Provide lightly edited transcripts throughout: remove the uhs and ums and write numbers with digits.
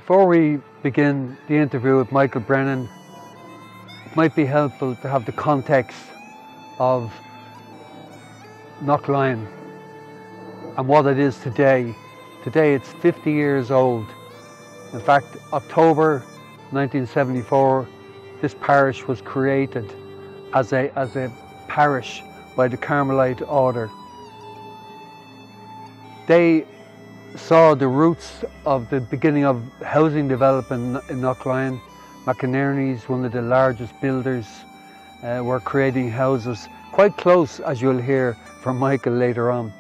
Before we begin the interview with Michael Brennan, it might be helpful to have the context of Knocklyon and what it is today. Today it's 50 years old. In fact, October 1974, this parish was created as a parish by the Carmelite order. They saw the roots of the beginning of housing development in Knocklyon. McInerney's, one of the largest builders, were creating houses quite close, as you'll hear from Michael later on,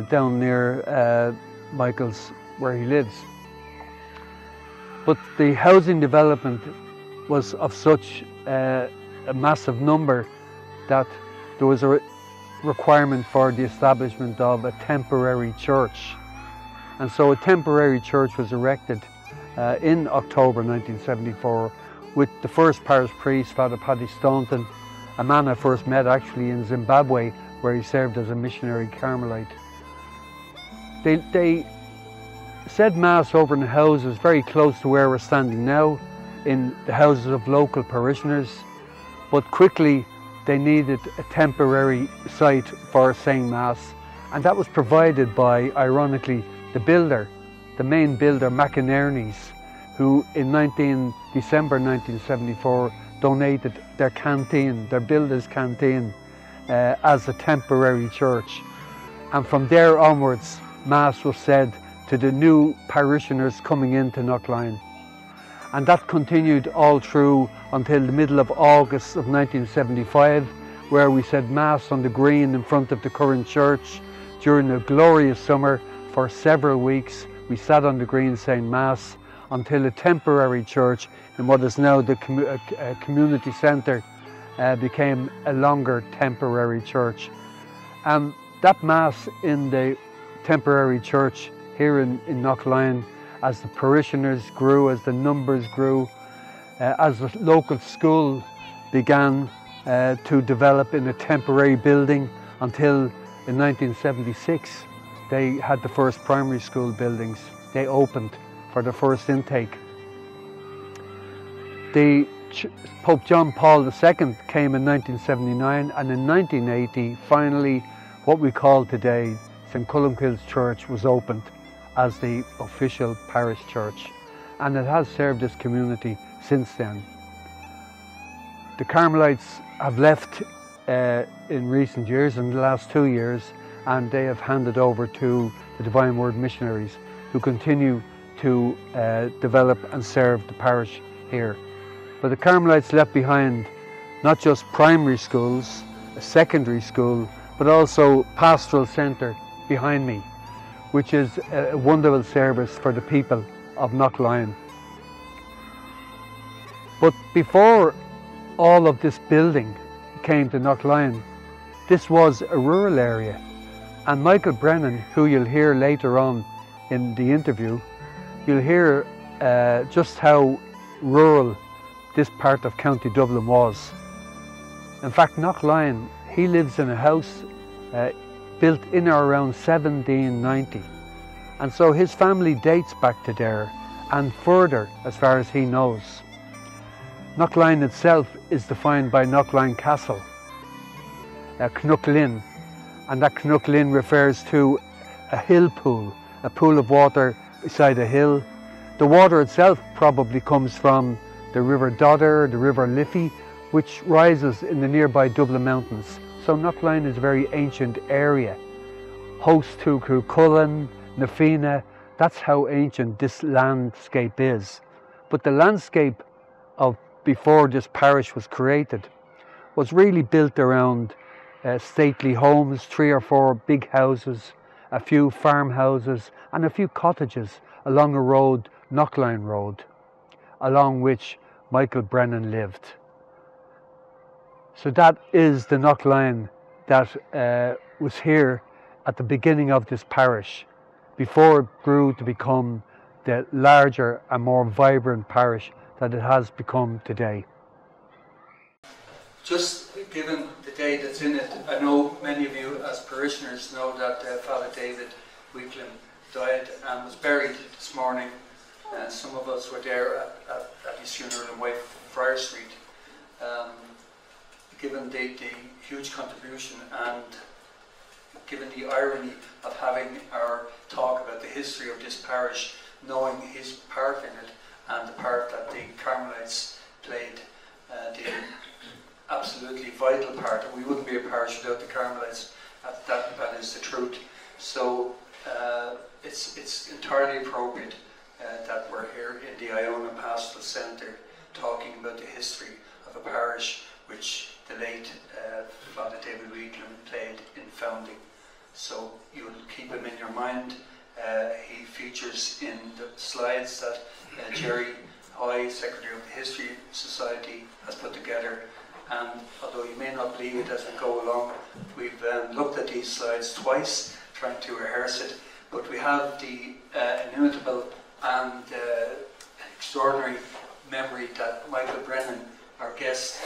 down near Michael's, where he lives. But the housing development was of such a massive number that there was a requirement for the establishment of a temporary church. And so a temporary church was erected in October 1974 with the first parish priest, Father Paddy Staunton, a man I first met actually in Zimbabwe, where he served as a missionary Carmelite. They said Mass over in houses very close to where we're standing now, in the houses of local parishioners, but quickly they needed a temporary site for saying Mass, and that was provided by, ironically, the builder, the main builder, McInerney's, who in December 1974 donated their canteen, their builder's canteen, as a temporary church. And from there onwards, Mass was said to the new parishioners coming into Knocklyon. And that continued all through until the middle of August of 1975, where we said Mass on the green in front of the current church during a glorious summer. For several weeks we sat on the green saying Mass until a temporary church in what is now the community centre became a longer temporary church. And that Mass in the temporary church here in Knocklyon, as the parishioners grew, as the numbers grew, as the local school began to develop in a temporary building until in 1976 they had the first primary school buildings. They opened for the first intake. Pope John Paul II came in 1979, and in 1980 finally what we call today St Columcille's Church was opened as the official parish church, and it has served this community since then. The Carmelites have left in recent years, in the last 2 years, and they have handed over to the Divine Word missionaries, who continue to develop and serve the parish here. But the Carmelites left behind not just primary schools, a secondary school, but also pastoral centre behind me, which is a wonderful service for the people of Knocklyon. But before all of this building came to Knocklyon, this was a rural area. And Michael Brennan, who you'll hear later on in the interview, you'll hear just how rural this part of County Dublin was. In fact, Knocklyon, he lives in a house built in or around 1790. And so his family dates back to there and further as far as he knows. Knocklyon itself is defined by Knocklyon Castle, Knocklyn. And that Knocklyn refers to a hill pool, a pool of water beside a hill. The water itself probably comes from the River Dodder, the River Liffey, which rises in the nearby Dublin Mountains. So Knocklyon is a very ancient area, host to Cullen, Nafina. That's how ancient this landscape is. But the landscape of before this parish was created was really built around stately homes, 3 or 4 big houses, a few farmhouses and a few cottages along a road, Knocklyon Road, along which Michael Brennan lived. So that is the Knocklyon that was here at the beginning of this parish, before it grew to become the larger and more vibrant parish that it has become today. Just given the day that's in it, I know many of you as parishioners know that Father David Weekland died and was buried this morning Some of us were there at East Funeral and White Friar Street. Given the huge contribution and given the irony of having our talk about the history of this parish, knowing his part in it and the part that the Carmelites played, the absolutely vital part, and we wouldn't be a parish without the Carmelites, that is the truth. So it's entirely appropriate that we're here in the Iona Pastoral Centre talking about the history of a parish which the late Father David Wheatland played in founding. So you'll keep him in your mind. He features in the slides that Jerry Hoy, Secretary of the History Society, has put together. And although you may not believe it as we go along, we've looked at these slides twice, trying to rehearse it. But we have the inimitable and extraordinary memory that Michael Brennan, our guest,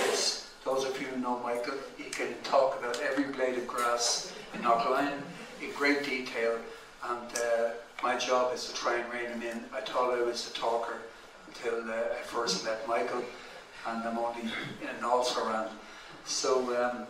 is. Those of you who know Michael, he can talk about every blade of grass in Knocklyon in great detail, and my job is to try and rein him in. I thought I was a talker until I first met Michael, and I'm only in an also-ran. So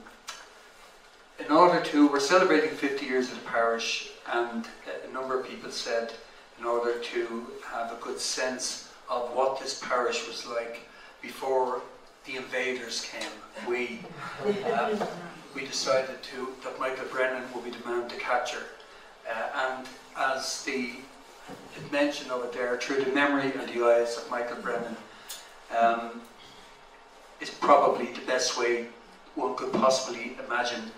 in order to, we're celebrating 50 years of the parish, and a number of people said in order to have a good sense of what this parish was like before the invaders came, we decided that Michael Brennan would be the man to capture. And as it mentioned over there, through the memory and the eyes of Michael Brennan, is probably the best way one could possibly imagine.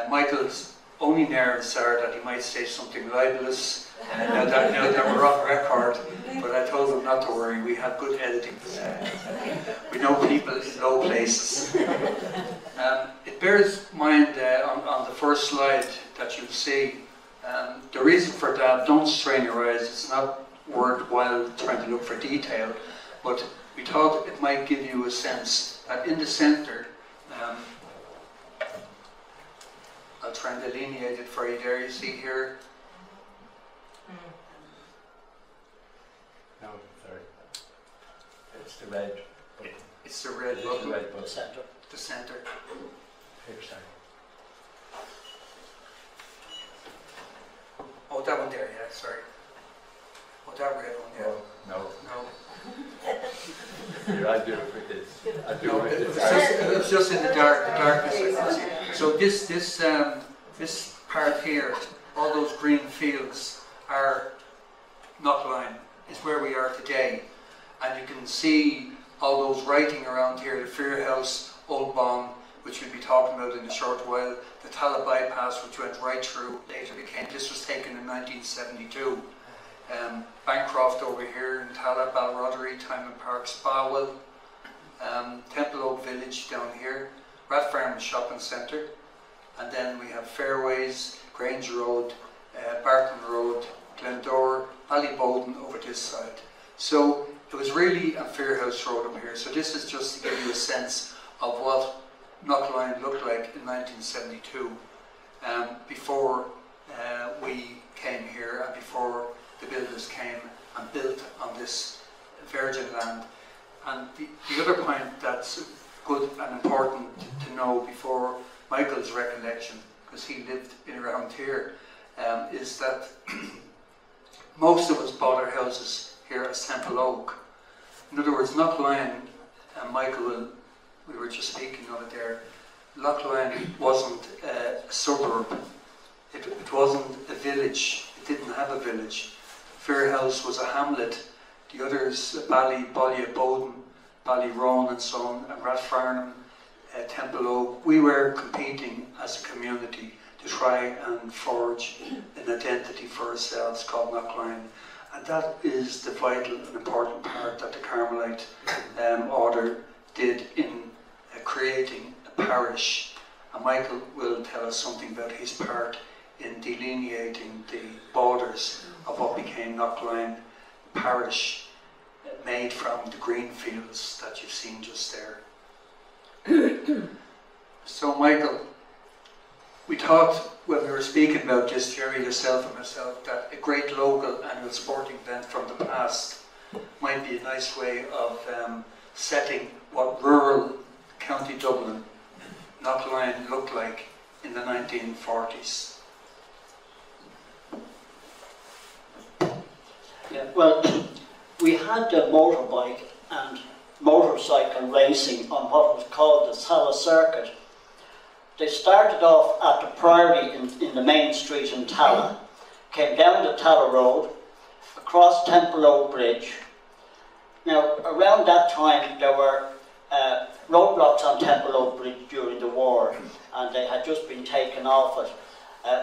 Michael's only nerves are that he might say something libelous, now that we're off record, but I told him not to worry, we have good editing. We know people in low places. It bears mind on the first slide that you see, the reason for that, don't strain your eyes, it's not worthwhile trying to look for detail, but we thought it might give you a sense that in the centre, I'll try and delineate it for you there, you see here. No, sorry. It's the red. It's the red button. The centre. The centre. Here, sorry. Oh, that one there, yeah, sorry. Oh, that red one, yeah. Oh, no. No. Here, I do it with this. I do No, it it with was this. just in the darkness I could see. So this part here, all those green fields are Knocklyon, is where we are today. And you can see all those writing around here, the Fair House, Old Bond, which we'll be talking about in a short while, the Tala bypass, which went right through, later became, this was taken in 1972. Bancroft over here in Tala, Balroddery, Timon Park, Spawell, Temple Oak Village down here, Rat Farm Shopping Centre, and then we have Fairways, Grange Road, Barton Road, Glendore, Ballybowden over this side. So it was really a Fairhouse Road up here. So this is just to give you a sense of what Knocklyon looked like in 1972, before we came here and before the builders came and built on this virgin land. And the other point that's good and important to know before Michael's recollection, because he lived in around here, is that most of us bought our houses here as Temple Oak. In other words, Knocklyon, and Michael, we were just speaking of it there, Knocklyon wasn't a suburb, it wasn't a village, it didn't have a village. Fairhouse was a hamlet, the others, Ballybowden, Ballyrone and so on, and Rathfarnham, Temple Oak, we were competing as a community to try and forge an identity for ourselves called Knocklyon. And that is the vital and important part that the Carmelite order did in creating a parish. And Michael will tell us something about his part in delineating the borders of what became Knocklyon Parish, made from the green fields that you've seen just there. So Michael, We thought when we were speaking about this, Jerry, yourself and myself, that a great local annual sporting event from the past might be a nice way of setting what rural County Dublin, Knocklyon, looked like in the 1940s. Yeah, well, we had the motorbike and motorcycle racing on what was called the Sala Circuit. They started off at the Priory in the main street in Tala, came down the Tala Road, across Temple Oak Bridge. Now, around that time, there were roadblocks on Temple Oak Bridge during the war, and they had just been taken off it,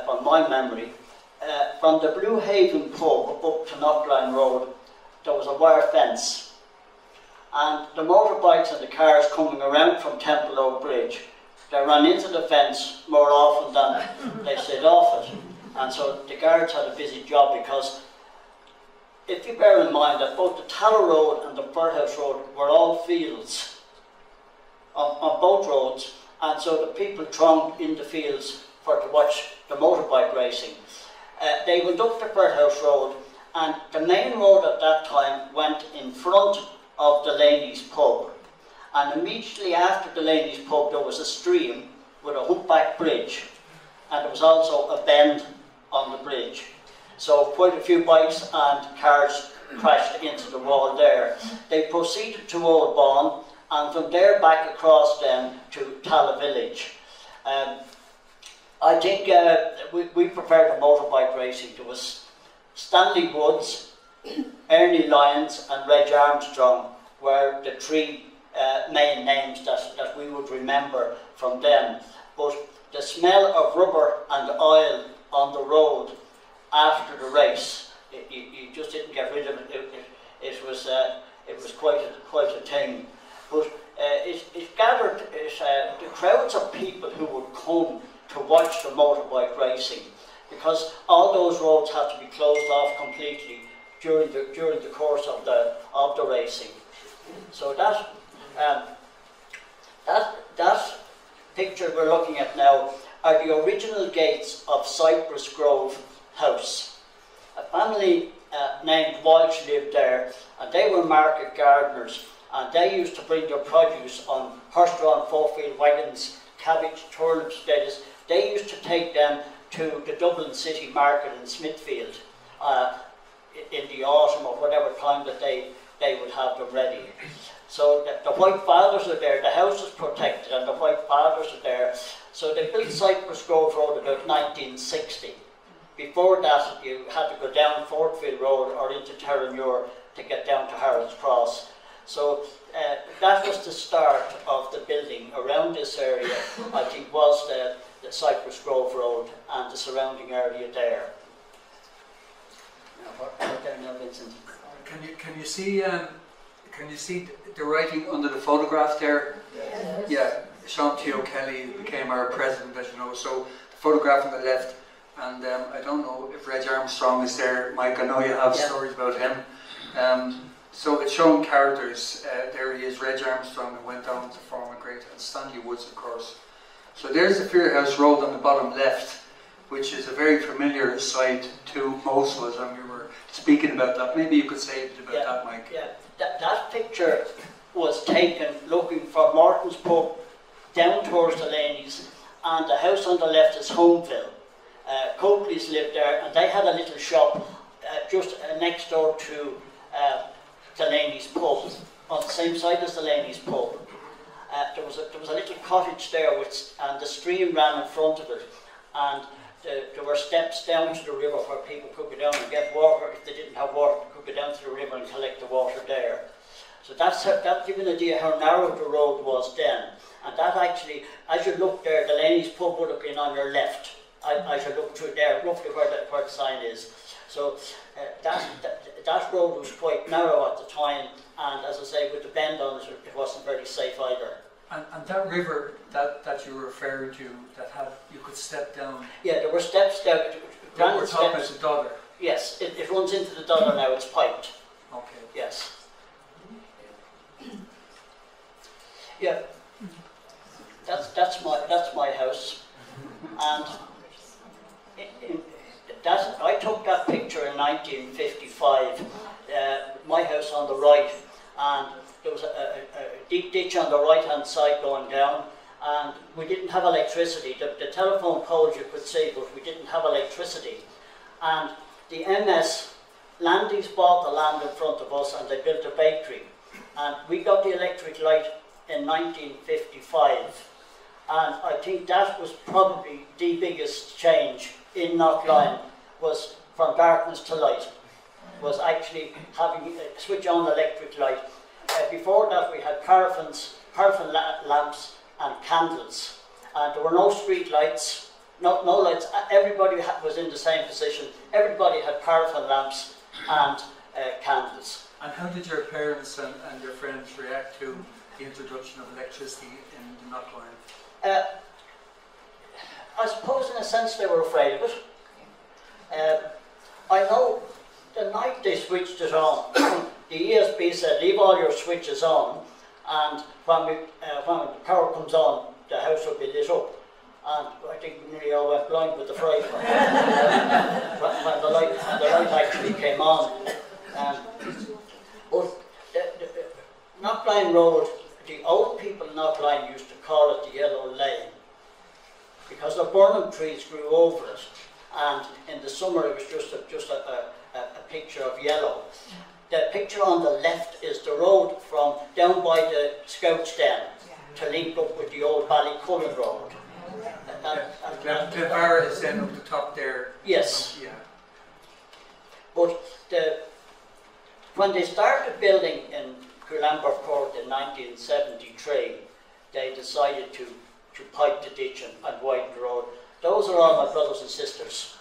from my memory. From the Blue Haven pub up to Knocklyon Road, there was a wire fence. And the motorbikes and the cars coming around from Temple Oak Bridge, they ran into the fence more often than they slid off it. And so the guards had a busy job, because if you bear in mind that both the Tala Road and the Birdhouse Road were all fields on both roads, and so the people thronged in the fields to watch the motorbike racing. They went up the Birdhouse Road, and the main road at that time went in front of the Laney's pub. And immediately after the Laney's pub, there was a stream with a humpback bridge, and there was also a bend on the bridge. So quite a few bikes and cars crashed into the wall there. They proceeded to Old Bawn, and from there back across then to Tala Village. I think we preferred the motorbike racing. There was Stanley Woods, Ernie Lyons and Reg Armstrong were the three main names that we would remember from them. But the smell of rubber and oil on the road after the race, you just didn't get rid of it. It was quite a thing. But it gathered the crowds of people who would come to watch the motorbike racing, because all those roads had to be closed off completely during the course of the racing. So that picture we're looking at now are the original gates of Cypress Grove House. A family named Walsh lived there, and they were market gardeners, and they used to bring their produce on horse-drawn four-wheel wagons, cabbage, turnips, lettuce. They used to take them to the Dublin City Market in Smithfield in the autumn or whatever time that they would have them ready. So the White Fathers are there, the house is protected and the White Fathers are there. So they built Cypress Grove Road about 1960. Before that, you had to go down Fortfield Road or into Terranure to get down to Harold's Cross. So that was the start of the building around this area. I think was the Cypress Grove Road and the surrounding area there. Now, what there now, Vincent? Can you see the writing under the photograph there? Yes. Yeah, Sean T. O'Kelly became our president, as you know. So the photograph on the left, and I don't know if Reg Armstrong is there. Mike, I know you have stories about him. So it's showing characters. There he is, Reg Armstrong, who went on to form a great, and Stanley Woods, of course. So there's the Fearhouse Road on the bottom left, which is a very familiar sight to most of us, and we were speaking about that. Maybe you could say a bit about that, Mike. Yeah, that picture was taken looking from Morton's pub down towards the Laney's, and the house on the left is Homeville. Coakley's lived there, and they had a little shop just next door to the Laney's pub, on the same side as the Laney's pub. There was a little cottage there, and the stream ran in front of it, and there were steps down to the river where people could go down and get water. If they didn't have water, they could go down to the river and collect the water there. So that gives an idea how narrow the road was then. And that actually, as you look there, the Laney's pub would have been on your left. As you look through there, roughly where the sign is. So that road was quite narrow at the time, and as I say, with the bend on it, it wasn't very safe either. And that river that you were referring to, that had you could step down. Yeah, there were steps down. We're talking about the Dodder. Yes, it runs into the Dodder now. It's piped. Okay. Yes. Yeah. That's my house. And I took that picture in 1955, my house on the right, and there was a deep ditch on the right-hand side going down, and we didn't have electricity. The telephone poles you could see, but we didn't have electricity. And the MS Landys bought the land in front of us, and they built a bakery. And we got the electric light in 1955. And I think that was probably the biggest change in Knocklyon, was from darkness to light, was actually having a switch on electric light. Before that we had paraffin lamps and candles, and there were no street lights, no lights. Everybody was in the same position. Everybody had paraffin lamps and candles. And how did your parents and your friends react to the introduction of electricity in Knocklyon? I suppose in a sense they were afraid of it. I know the night they switched it on, the ESB said leave all your switches on, and when the power comes on, the house will be lit up. And I think we nearly all went blind with the fright when the light actually came on. But Knocklyon Road, the old people in Knocklyon used to call it the Yellow Lane, because the burning trees grew over it, and in the summer it was just a picture of yellow. The picture on the left is the road from down by the Scouts Den to link up with the old Ballycullen Road. The bar is then up the top there. Yes. Yeah. But when they started building in Lambert Court in 1973, they decided to pipe the ditch and widen the road. Those are all my brothers and sisters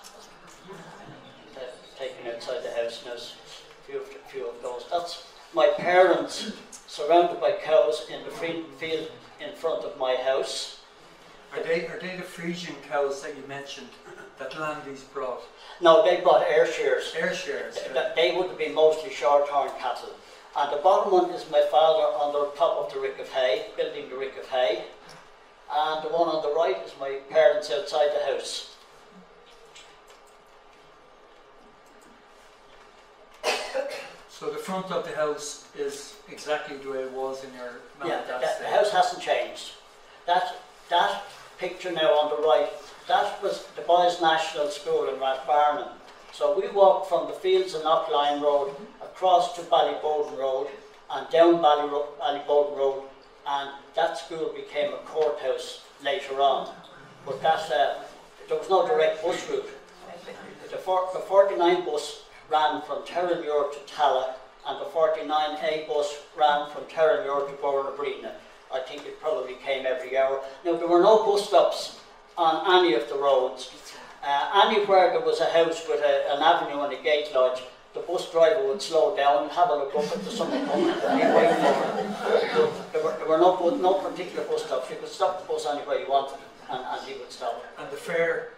taken outside the house, and there's a few of those. That's my parents surrounded by cows in the field in front of my house. Are they the Frisian cows that you mentioned that Landys brought? No, they brought air shears. Air shears. They would have been mostly short-horn cattle. And the bottom one is my father on the top of the rick of hay, building the rick of hay. And the one on the right is my parents outside the house. So the front of the house is exactly the way it was in your mum and dad's The day. house hasn't changed. That picture now on the right, that was the Boys National School in Rathbarnon. So we walked from the fields of Knocklyon Road across to Ballybowden Road and down Ballybowden Road, and that school became a courthouse later on. But there was no direct bus route. The 49 bus ran from Terranure to Talla, and the 49A bus ran from Terranure to Bornabrina. I think it probably came every hour. Now, there were no bus stops on any of the roads. Anywhere there was a house with an avenue and a gate lodge, the bus driver would slow down and have a look up at the someone coming and he'd wait for it. There were no particular bus stops. You could stop the bus anywhere you wanted and he would stop. And the fare?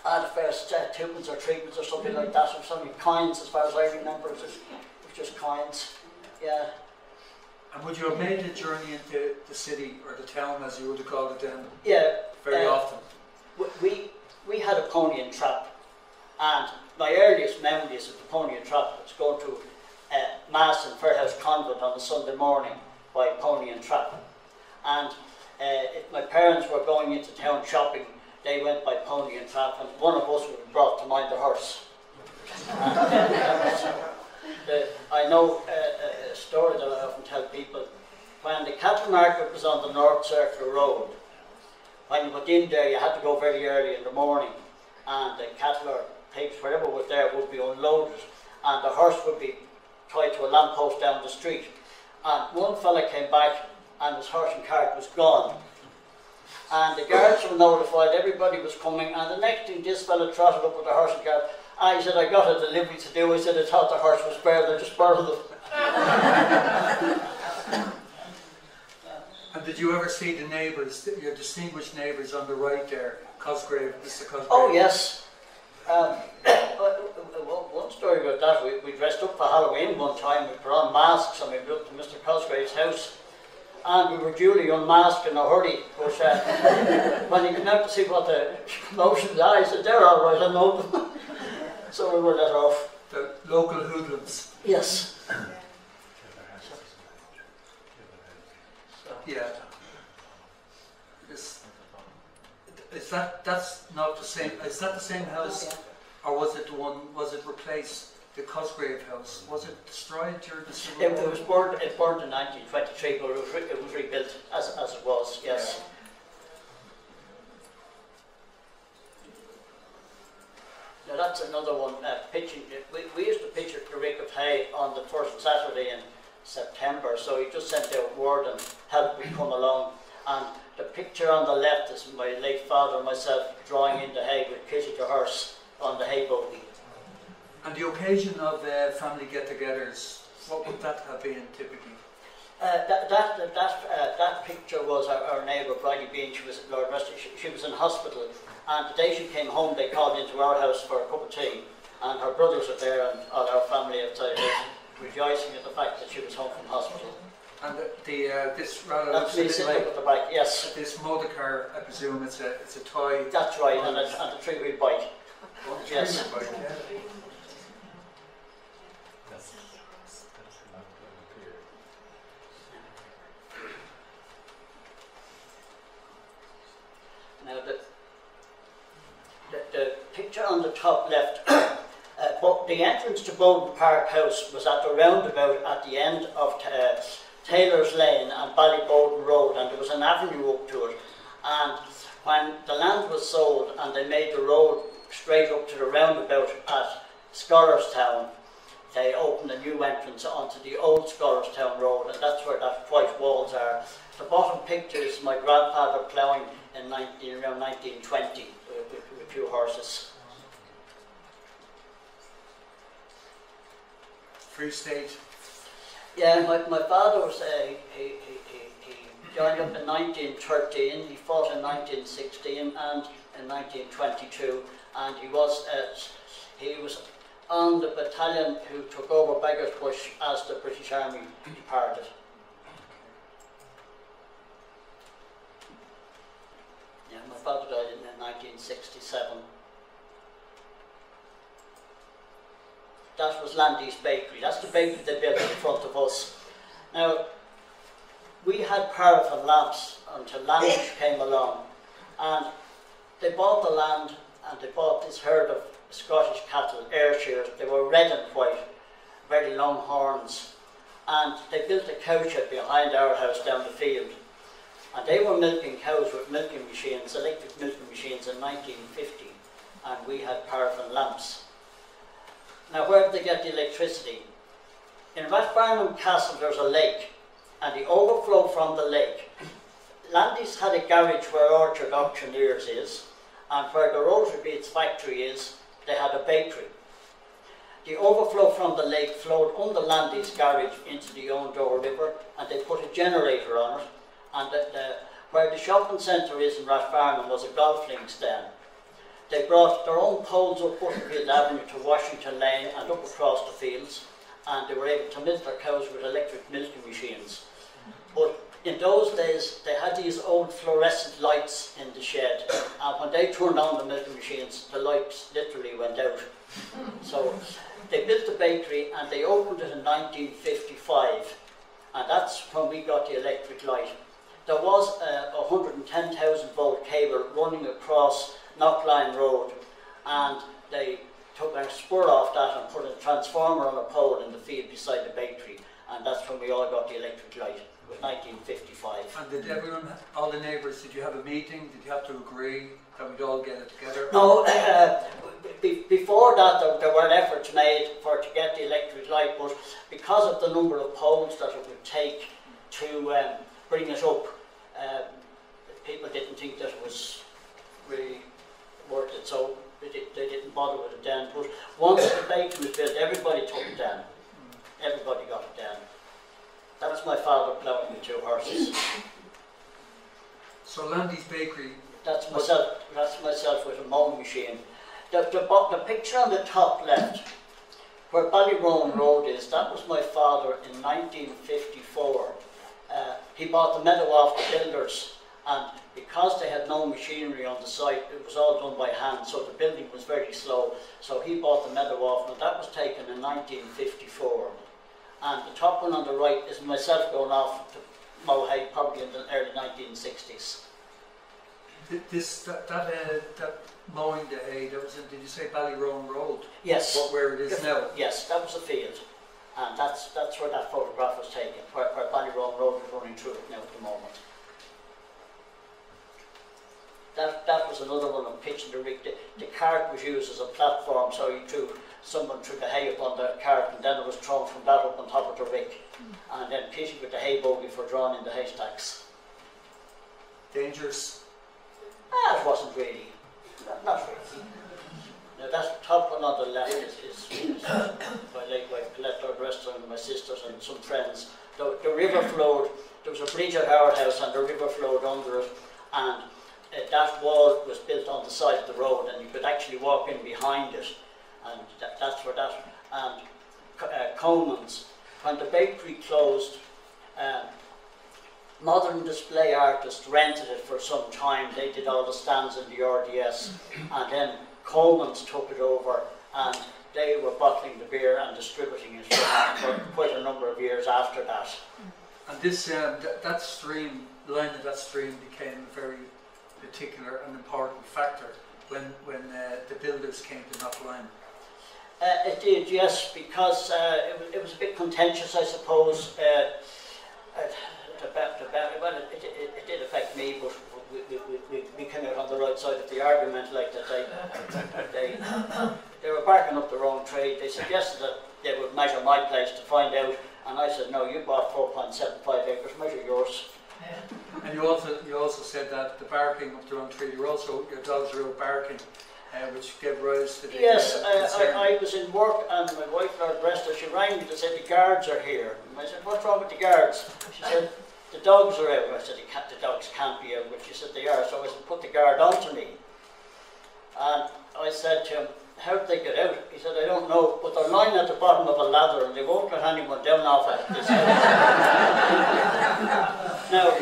The fare's 2pence or 3pence or something like that, or something coins as far as I remember. It was just coins, yeah. And would you have made the journey into the city, or the town as you would have called it then? Yeah. Very often? We had a pony and trap, and my earliest memories of the pony and trap was going to Mass in Fairhouse Convent on a Sunday morning by pony and trap. And if my parents were going into town shopping, they went by pony and trap, and one of us would be brought to mind the horse. I know a story that I often tell people. When the cattle market was on the North Circle Road, when you went in there, you had to go very early in the morning, and the cattle or pigs, whatever was there, would be unloaded, and the horse would be tied to a lamppost down the street. And one fella came back, and his horse and cart was gone. And the guards were notified, everybody was coming, and the next thing, this fella trotted up with the horse and cart. He said, I got a delivery to do. I said, I thought the horse was spared, I just borrowed it. And did you ever see the neighbours, your distinguished neighbours on the right there, Cosgrave, Mr. Cosgrave? Oh, yes. One story about that, we dressed up for Halloween one time, we put on masks and we went up to Mr. Cosgrave's house. and we were duly unmasked in a hurry. But when he came out to see what the commotions are, he said, "They're all right, I know them." So we were let off. The local hoodlums. Yes. Yeah. That's not the same. Is that the same house, or was it the one? Was it replaced? The Cosgrave house, was it destroyed during the Civil War? It was burned. It burned in 1923, but it was rebuilt as it was. Yes. Yeah. Now that's another one. Pitching. We used to pitch at the Rick of Hay on the first Saturday in September. So he just sent out word and help would come along. And the picture on the left is my late father and myself drawing in the hay with Kitty the horse on the hay buggy. And the occasion of family get-togethers, what would that have been typically? That picture was our neighbour Bridie Bean. She was at Lord Rest. She was in hospital, and the day she came home, they called into our house for a cup of tea, and her brothers were there, and all our family outside rejoicing at the fact that she was home from hospital. And this rather that's me sitting up at the back. Yes. This motor car, I presume it's a toy. That's right, and a three-wheel bike. Oh, yes. Bike, yeah. Now the picture on the top left, but the entrance to Bowden Park House was at the roundabout at the end of Taylor's Lane and Ballybowden Road, and there was an avenue up to it. And when the land was sold and they made the road straight up to the roundabout at Scholarstown, they opened a new entrance onto the old Scholarstown Road, and that's where that white walls are. The bottom picture is my grandfather ploughing in around 1920 with a few horses. Free State. Yeah, my father was he joined up in 1913. He fought in 1916 and in 1922, and he was on the battalion who took over Beggar's Bush as the British Army departed. Yeah, my father died in 1967. That was Landy's Bakery. That's the bakery they built in front of us. Now, we had paraffin lamps until Landy's came along, and they bought the land and they bought this herd of Scottish cattle, Ayrshires. They were red and white, very long horns, and they built a cow shed behind our house down the field. And they were milking cows with milking machines, electric milking machines in 1950, and we had paraffin lamps. Now, where did they get the electricity? In Rathfarnham Castle there's a lake, and the overflow from the lake. Landy's had a garage where Orchard Auctioneers is, and where the Rosary Beads factory is, they had a bakery. The overflow from the lake flowed under Landy's garage into the Owendour River, and they put a generator on it, and where the shopping centre is in Rathfarnham was a golf links then. They brought their own poles up Butterfield Avenue to Washington Lane and up across the fields, and they were able to milk their cows with electric milking machines. But in those days, they had these old fluorescent lights in the shed, and when they turned on the milking machines, the lights literally went out. So they built the bakery, and they opened it in 1955, and that's when we got the electric light. There was a 110,000 volt cable running across Knocklyon Road, and they took a spur off that and put a transformer on a pole in the field beside the bakery, and that's when we all got the electric light. It was 1955. And did everyone, all the neighbours, did you have a meeting? Did you have to agree that we'd all get it together? No, before that there were efforts made to get the electric light, but because of the number of poles that it would take to bring it up, people didn't think that it was really worth it, so they didn't bother with it then. But once the bakery was built, everybody took it down. Everybody got it down. That was my father ploughing with two horses. So Landy's Bakery. That's myself with a mowing machine. The picture on the top left, where Ballyroan Road is, that was my father in 1954. he bought the meadow off the builders, and because they had no machinery on the site, it was all done by hand, so the building was very slow. So he bought the meadow off, and that was taken in 1954. And the top one on the right is myself going off to Mulhay, probably in the early 1960s. That mowing the hay, that was in, did you say Ballyroan Road? Yes. Where it is now? Yes, that was a field. And that's where that photograph was taken, where Ballyroan Road is running through it now at the moment. That was another one on pitching the rig. The cart was used as a platform, so someone threw the hay up on the cart, and then it was thrown from that up on top of the rig. And then pitching with the hay bogey for drawing in the haystacks. Dangerous? It wasn't really. Not really. Now that top one on the left is my late wife Colette, the rest of them, my sisters and some friends. The river flowed, there was a bridge at our house and the river flowed under it, and that wall was built on the side of the road, and you could actually walk in behind it, and that's where that, and Coleman's, when the bakery closed, Modern Display Artists rented it for some time. They did all the stands in the RDS, and then Coleman's took it over, and they were bottling the beer and distributing it for quite a number of years after that. And this, that stream, the line of that stream became a very particular and important factor when the builders came to Knocklyon. It did, yes, because it was a bit contentious, I suppose. Well, it did affect me, but we came out on the right side of the argument, like that they were barking up their own trade. They suggested that they would measure my place to find out, and I said, no, you bought 4.75 acres, measure yours. And you also said that the barking up their own tree, your dogs were out barking, which gave rise to the yes, I was in work, and my wife, Lord rest her, she rang me to say the guards are here. And I said, what's wrong with the guards? She said, the dogs are out. I said, the dogs can't be out, but she said they are. So I said, put the guard onto me. And I said to him, how did they get out? He said, I don't know, but they're lying at the bottom of a ladder and they won't let anyone down off it. Now,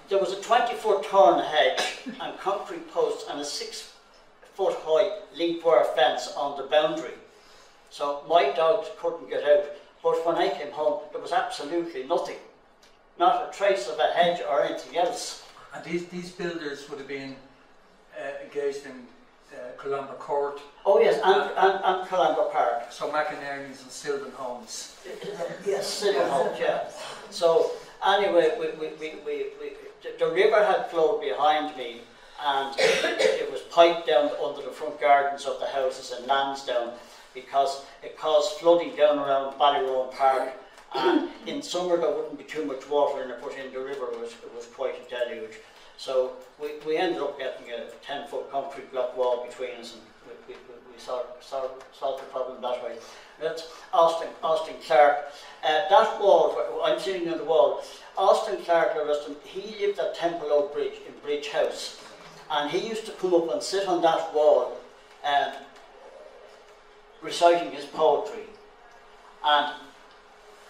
there was a 20-foot thorn hedge and concrete posts and a 6-foot high link wire fence on the boundary. So my dogs couldn't get out, but when I came home there was absolutely nothing. Not a trace of a hedge or anything else. And these builders would have been engaged in Columba Court. Oh yes, and Columba Park. So McInerney's and Sylvan Homes. Yes, Sylvan Homes, yeah. So anyway, the river had flowed behind me, and it was piped down under the front gardens of the houses in Lansdowne, because it caused flooding down around Ballyroan Park. And in summer there wouldn't be too much water in it, but in the river it was quite a deluge. So we ended up getting a 10-foot concrete block wall between us, and we solved the problem that way. That's Austin Clark. That wall, I'm sitting on the wall, Austin Clark, he lived at Temple Oak Bridge in Bridge House, and he used to come up and sit on that wall reciting his poetry. And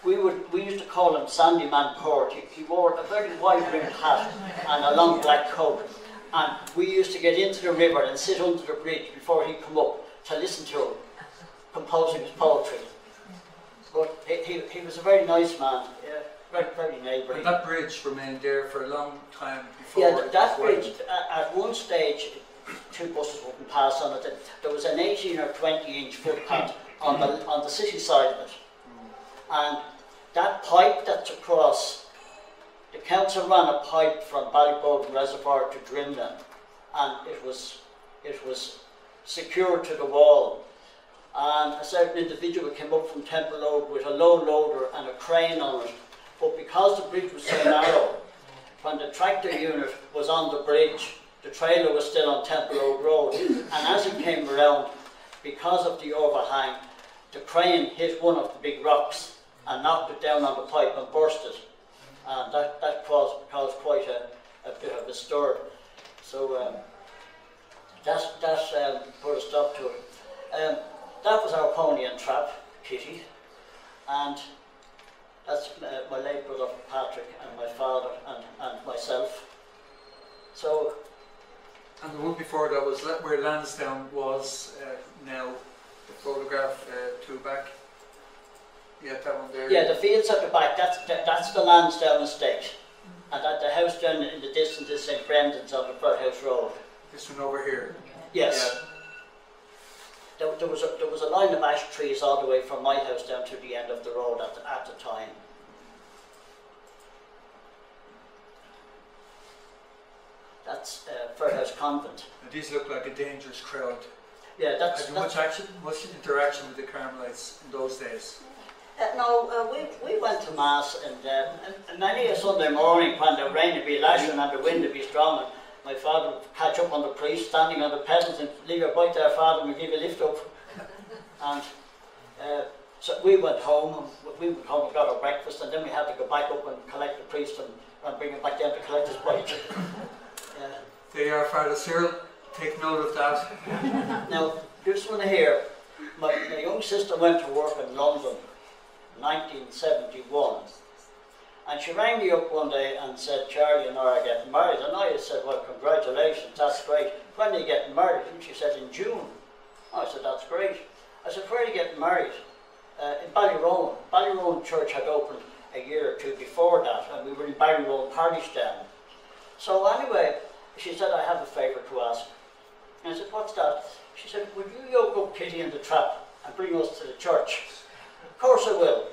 we used to call him Sandyman Poet. He wore a very wide-brimmed hat and a long black coat. And we used to get into the river and sit under the bridge before he'd come up to listen to him composing his poetry. But he was a very nice man, yeah, very, very neighbourly. And that bridge remained there for a long time before. Yeah, that bridge, at one stage, 2 buses wouldn't pass on it. There was an 18 or 20-inch footpath on the city side of it. And that pipe that's across, the council ran a pipe from Ballybowden Reservoir to Drimlin, and it was secured to the wall. And a certain individual came up from Temple Oak with a low loader and a crane on it. But because the bridge was so narrow, when the tractor unit was on the bridge, the trailer was still on Temple Oak Road. And as it came around, because of the overhang, the crane hit one of the big rocks and knocked it down on the pipe and burst it. And that caused quite a bit of a stir. So that put a stop to it. That was our pony and trap, Kitty. And That's my late brother Patrick and my father and myself. So. And the one before that was where Lansdowne was now, the photograph to the back. Yeah, that one there. Yeah, the fields at the back, that's the Lansdowne estate. And that the house down in the distance is St. Brendan's on the Birdhouse Road. This one over here. Yes. Yeah. There was a line of ash trees all the way from my house down to the end of the road at the time. That's Birdhouse Convent. And these look like a dangerous crowd. Yeah, Had you much interaction with the Carmelites in those days? No, we went to Mass and many a Sunday morning when the rain would be lashing and the wind would be strong, and my father would catch up on the priest standing on the pedals and leave a bite there, Father, and we'd give a lift up. And so we went home and got our breakfast, and then we had to go back up and collect the priest and bring him back down to collect his bike. There you are, Father Cyril. Take note of that. Now, this one here, my young sister went to work in London 1971, and she rang me up one day and said, Charlie and I are getting married. And I said, well, congratulations, that's great. When are you getting married? And she said, in June. I said, that's great. I said, where are you getting married? In Ballyrone. Ballyrone Church had opened a year or two before that, and we were in Knocklyon Parish then. So anyway, she said, I have a favour to ask. And I said, what's that? She said, would you yoke up Kitty in the trap and bring us to the church? Of course I will.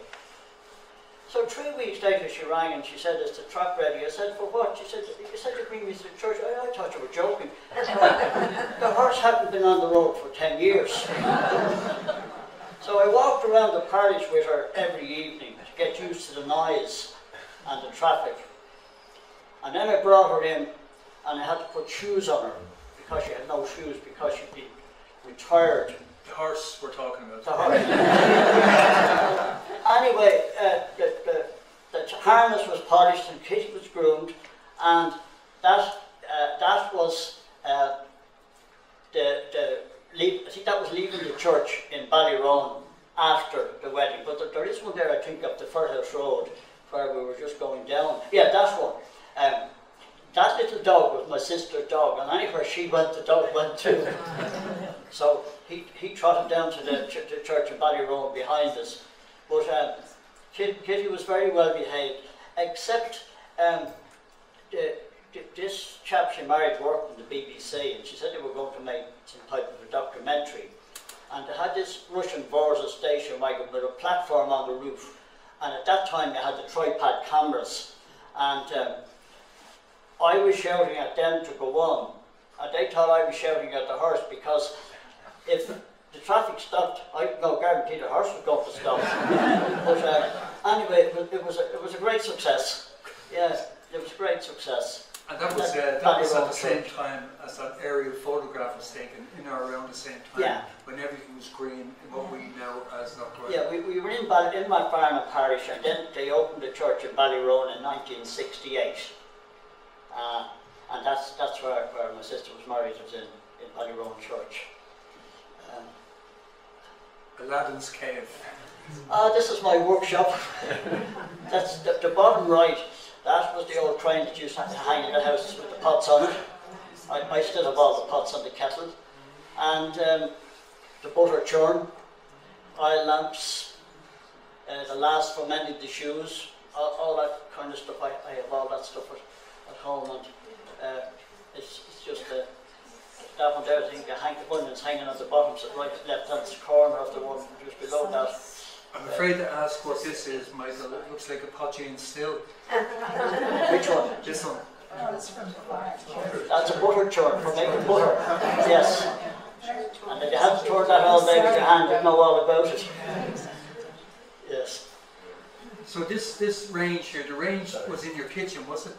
So 3 weeks later she rang and she said, is the trap ready? I said, for what? She said, you said you'd bring me to the church. I thought you were joking. The horse hadn't been on the road for 10 years. So I walked around the parish with her every evening to get used to the noise and the traffic. And then I brought her in and I had to put shoes on her because she had no shoes because she'd been retired. The horse we're talking about. The horse. Anyway, the harness was polished and Kitty was groomed, and that was I think that was leaving the church in Ballyrone after the wedding. But there is one there, I think, up the Birdhouse Road where we were just going down. Yeah, that's one. That little dog was my sister's dog, and anywhere she went, the dog went too. So he trotted down to the church in Ballyrone behind us. But Kitty was very well behaved, except this chap she married worked in the BBC, and she said they were going to make some type of a documentary. And they had this Russian Vorza station wagon with a platform on the roof. And at that time they had the tripod cameras. And I was shouting at them to go on, and they thought I was shouting at the horse, because if the traffic stopped, I could no guarantee the horse was going to stop. But anyway, it was a great success. Yeah, it was a great success. And that was at the same time as that aerial photograph was taken, in or around the same time, yeah, when everything was green in what we know as Knocklyon. Yeah, we were in Knocklyon Parish, and then they opened the church in Ballyrone in 1968. And that's where my sister was married, was in Ballyrone Church. Aladdin's Cave. This is my workshop. That's the bottom right. That was the old crane that used to hang in the house with the pots on it. I still have all the pots on the kettle. And the butter churn, oil lamps, the last for mending the shoes, all that kind of stuff. I have all that stuff at home, and it's just that one there. I think the onions hanging on the bottom, so right left hand corner of the one just below that. I'm afraid to ask what this is, Michael. It looks like a poaching still. Which one? This one. That's a butter churn for making butter. Yes. And if you hadn't turned that all day with your hand, you'd know all about it. Yes. So this range here, the range was in your kitchen, was it?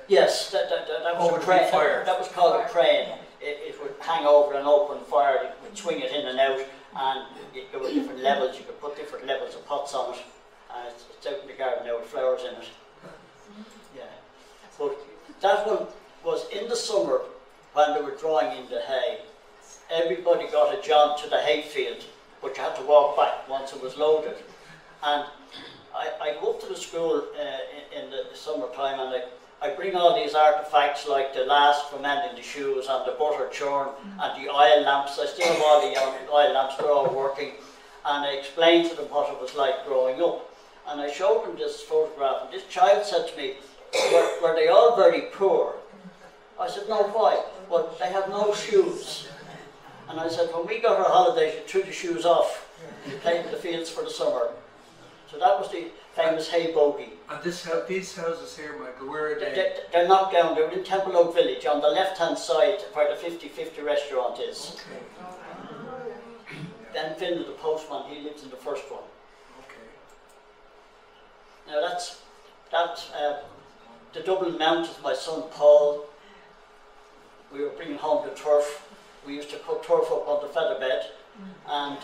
Yes, that was a crane. That was called a crane. It would hang over an open fire. You would swing it in and out, and there were different levels. You could put different levels of pots on it. And it's out in the garden now with flowers in it. Yeah. But that one was in the summer when they were drawing in the hay. Everybody got a jaunt to the hayfield, but you had to walk back once it was loaded. And I go up to the school in the summertime, and I bring all these artefacts like the last for mending the shoes and the butter churn and the oil lamps. I still have all the oil lamps, they're all working. And I explained to them what it was like growing up. And I showed them this photograph, and this child said to me, were they all very poor? I said, no, why? Well, they have no shoes. And I said, when we got our holidays, you threw the shoes off. You played in the fields for the summer. So that was the famous hay bogey. And these houses here, Michael, where are they? They're knocked down. They're in Temple Oak Village on the left-hand side where the 50/50 restaurant is. Okay. Then Phil, the postman, he lives in the first one. Okay. Now that's the Dublin Mountains. My son Paul, we were bringing home the turf. We used to put turf up on the feather bed and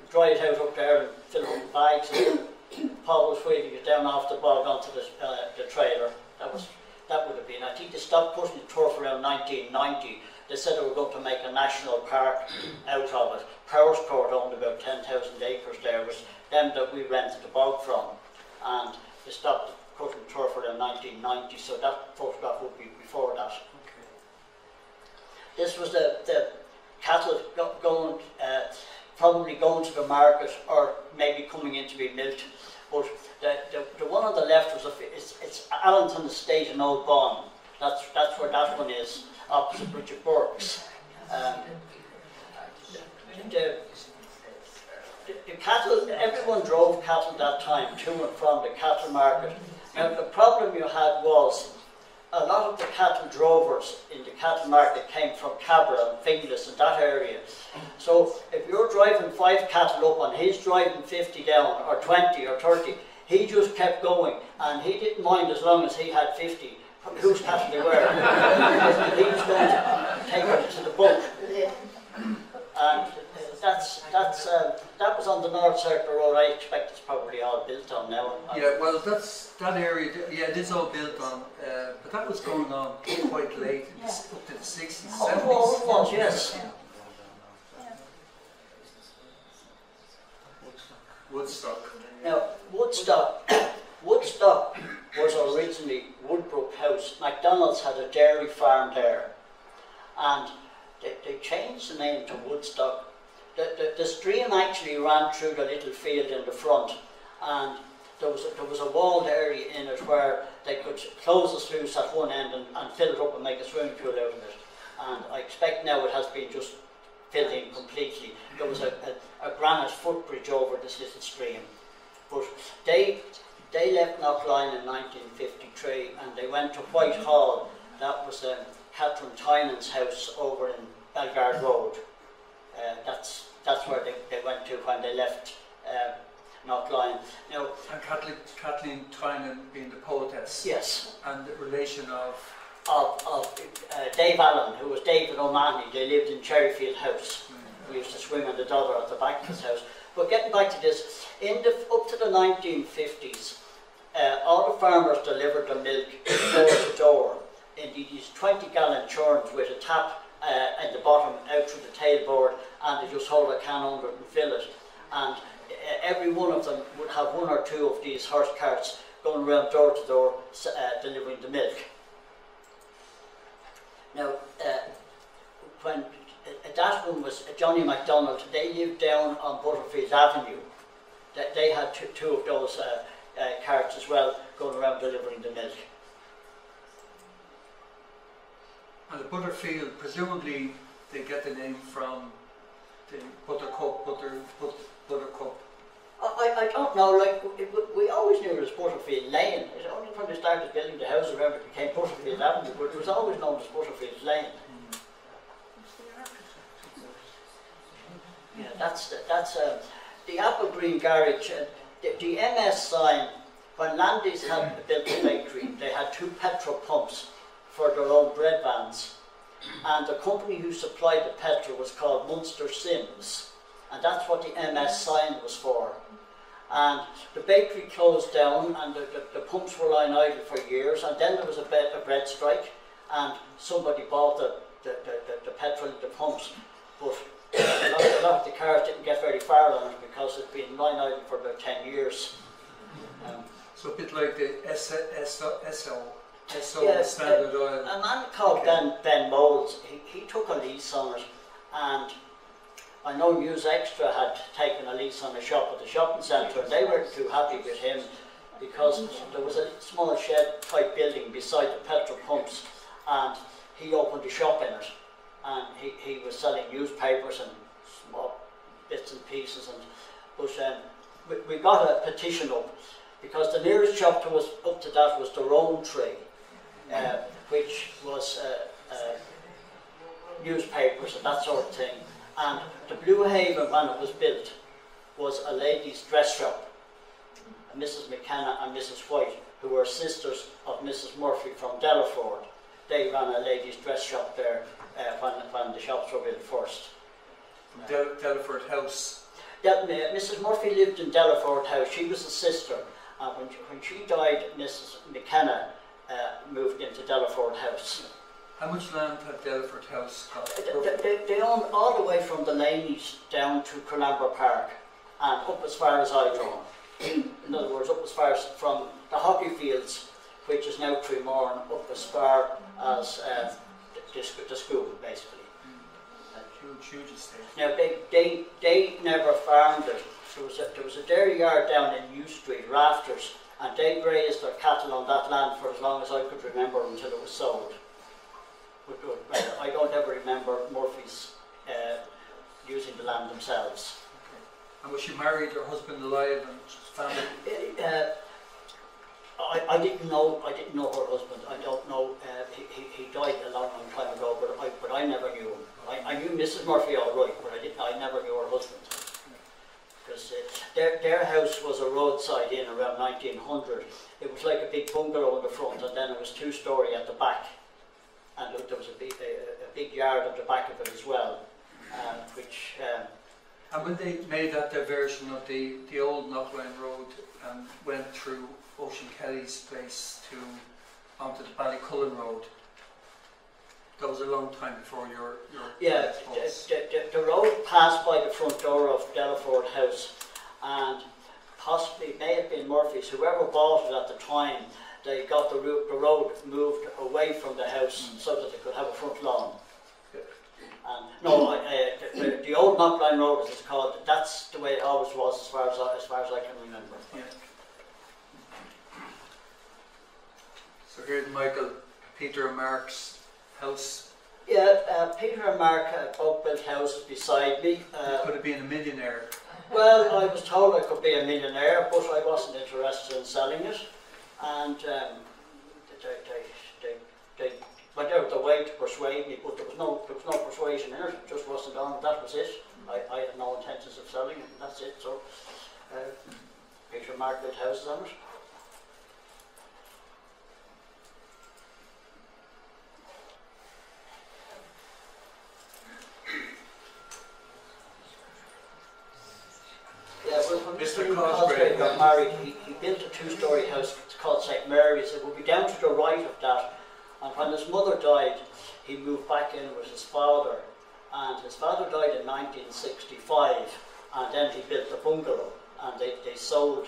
dry it out up there and fill it with bags. And Paul was wheeling it down off the bog onto the trailer. That would have been. I think they stopped putting the turf around 1990. They said they were going to make a national park out of it. Powerscourt owned about 10,000 acres there. It was them that we rented the bog from, and they stopped cutting turf around 1990. So that photograph would be before that. Okay. This was the cattle going, probably going to the market or maybe coming in to be milked. But the one on the left was it's Allenton Estate in Old Bawn. That's where that one is, opposite Richard Burke's. The cattle, everyone drove cattle that time to and from the cattle market. Now the problem you had was a lot of the cattle drovers in the cattle market came from Cabra and Finglas and that area. So if you're driving 5 cattle up and he's driving 50 down or 20 or 30, he just kept going and he didn't mind as long as he had 50. Whose cattle they were. He was going to take them to the boat. And that was on the North Circular Road. I expect it's probably all built on now. Yeah, well, that area. Yeah, it is all built on, but that was going on quite late, up to the 60s, 70s. Oh, it was, yes. Woodstock. Now, Woodstock was originally Woodbrook House. McDonald's had a dairy farm there, and they changed the name to Woodstock. The stream actually ran through the little field in the front, and there was a walled area in it where they could close the sluice at one end and fill it up and make a swimming pool out of it. And I expect now it has been just filled in completely. There was a granite footbridge over this little stream. But they left Knocklyon in 1953 and they went to Whitehall. That was Catherine Tynan's house over in Belgard Road. That's where they went to when they left Knocklyon. Now, And Kathleen Tynan being the poetess. yes, And the relation of Dave Allen, who was David O'Mahony. They lived in Cherryfield House. We used to swim in the Dodder at the back of his house. But getting back to this, up to the 1950s, all the farmers delivered their milk door to door in these 20-gallon churns with a tap at the bottom out through the tailboard, and they just hold a can under it and fill it. And every one of them would have 1 or 2 of these horse carts going around door to door delivering the milk. Now, when that one was Johnny MacDonald, they lived down on Butterfield Avenue. They had two of those carts as well going around delivering the milk. And the Butterfield, presumably they get the name from the Buttercup. I don't know, like, we always knew it was Butterfield Lane. It's only when they started building the house around it became Butterfield Avenue, but it was always known as Butterfield Lane. Yeah, that's the Apple Green Garage. The MS sign, when Landys had built the bakery, they had 2 petrol pumps for their own bread vans. And the company who supplied the petrol was called Munster Sims. And that's what the MS sign was for. And the bakery closed down and the pumps were lying idle for years, and then there was a bread strike and somebody bought the petrol in the pumps, but a lot of the cars didn't get very far on it because it'd been lying idle for about 10 years. So a bit like the SO Yeah, Standard Oil. A man called Ben Moles, he took a lease on it, and I know News Extra had taken a lease on a shop at the shopping centre, and they weren't too happy with him because there was a small shed type building beside the petrol pumps, and he opened a shop in it, and he was selling newspapers and small bits and pieces, but we got a petition up because the nearest shop to us up to that was the Rome Tree, which was newspapers and that sort of thing. And the Blue Haven, when it was built, was a ladies' dress shop. Mrs. McKenna and Mrs. White, who were sisters of Mrs. Murphy from Delaford, they ran a ladies' dress shop there when the shops were built first. Delaford House. Mrs. Murphy lived in Delaford House. She was a sister, and when she died, Mrs. McKenna moved into Delaford House. How much land had Delaford House got? They owned all the way from the Laneys down to Colambre Park and up as far as Idrone. In other words, up as far as from the hockey fields, which is now Tremorne, up as far as the school, basically. Huge estate. Now they never farmed it. There was a dairy yard down in New Street, Rafters, and they grazed their cattle on that land for as long as I could remember until it was sold. I don't ever remember Murphy's using the land themselves. Okay. And was she married, her husband alive, and family? I didn't know her husband. I don't know. He died a long time ago, but I never knew him. I knew Mrs. Murphy all right, but I never knew her husband. Because their house was a roadside inn around 1900. It was like a big bungalow in the front, and then it was two-storey at the back. And there was a big yard at the back of it as well, which... and when they made that diversion of the old Knocklyon Road and went through Ocean Kelly's place onto the Ballycullen Road, that was a long time before your yeah, the road passed by the front door of Delaford House, and possibly it may have been Murphy's, whoever bought it at the time. They got the road moved away from the house so that they could have a front lawn. And no, the old Knocklyon Road, as it's called, that's the way it always was, as far as I can remember. Yeah. So here's Michael, Peter and Mark's house. Yeah, Peter and Mark both built houses beside me. You could have been a millionaire. Well, I was told I could be a millionaire, but I wasn't interested in selling it. And they went out of their way to persuade me, but there was no persuasion in it. It just wasn't on. That was it. I had no intentions of selling it, and that's it. So, Peter and Mark built houses on it. Yeah, well, when Mr. Cosgrave got married, he built a two-storey house called St. Mary's. It would be down to the right of that. And when his mother died, he moved back in with his father. And his father died in 1965, and then he built a bungalow. And they sold,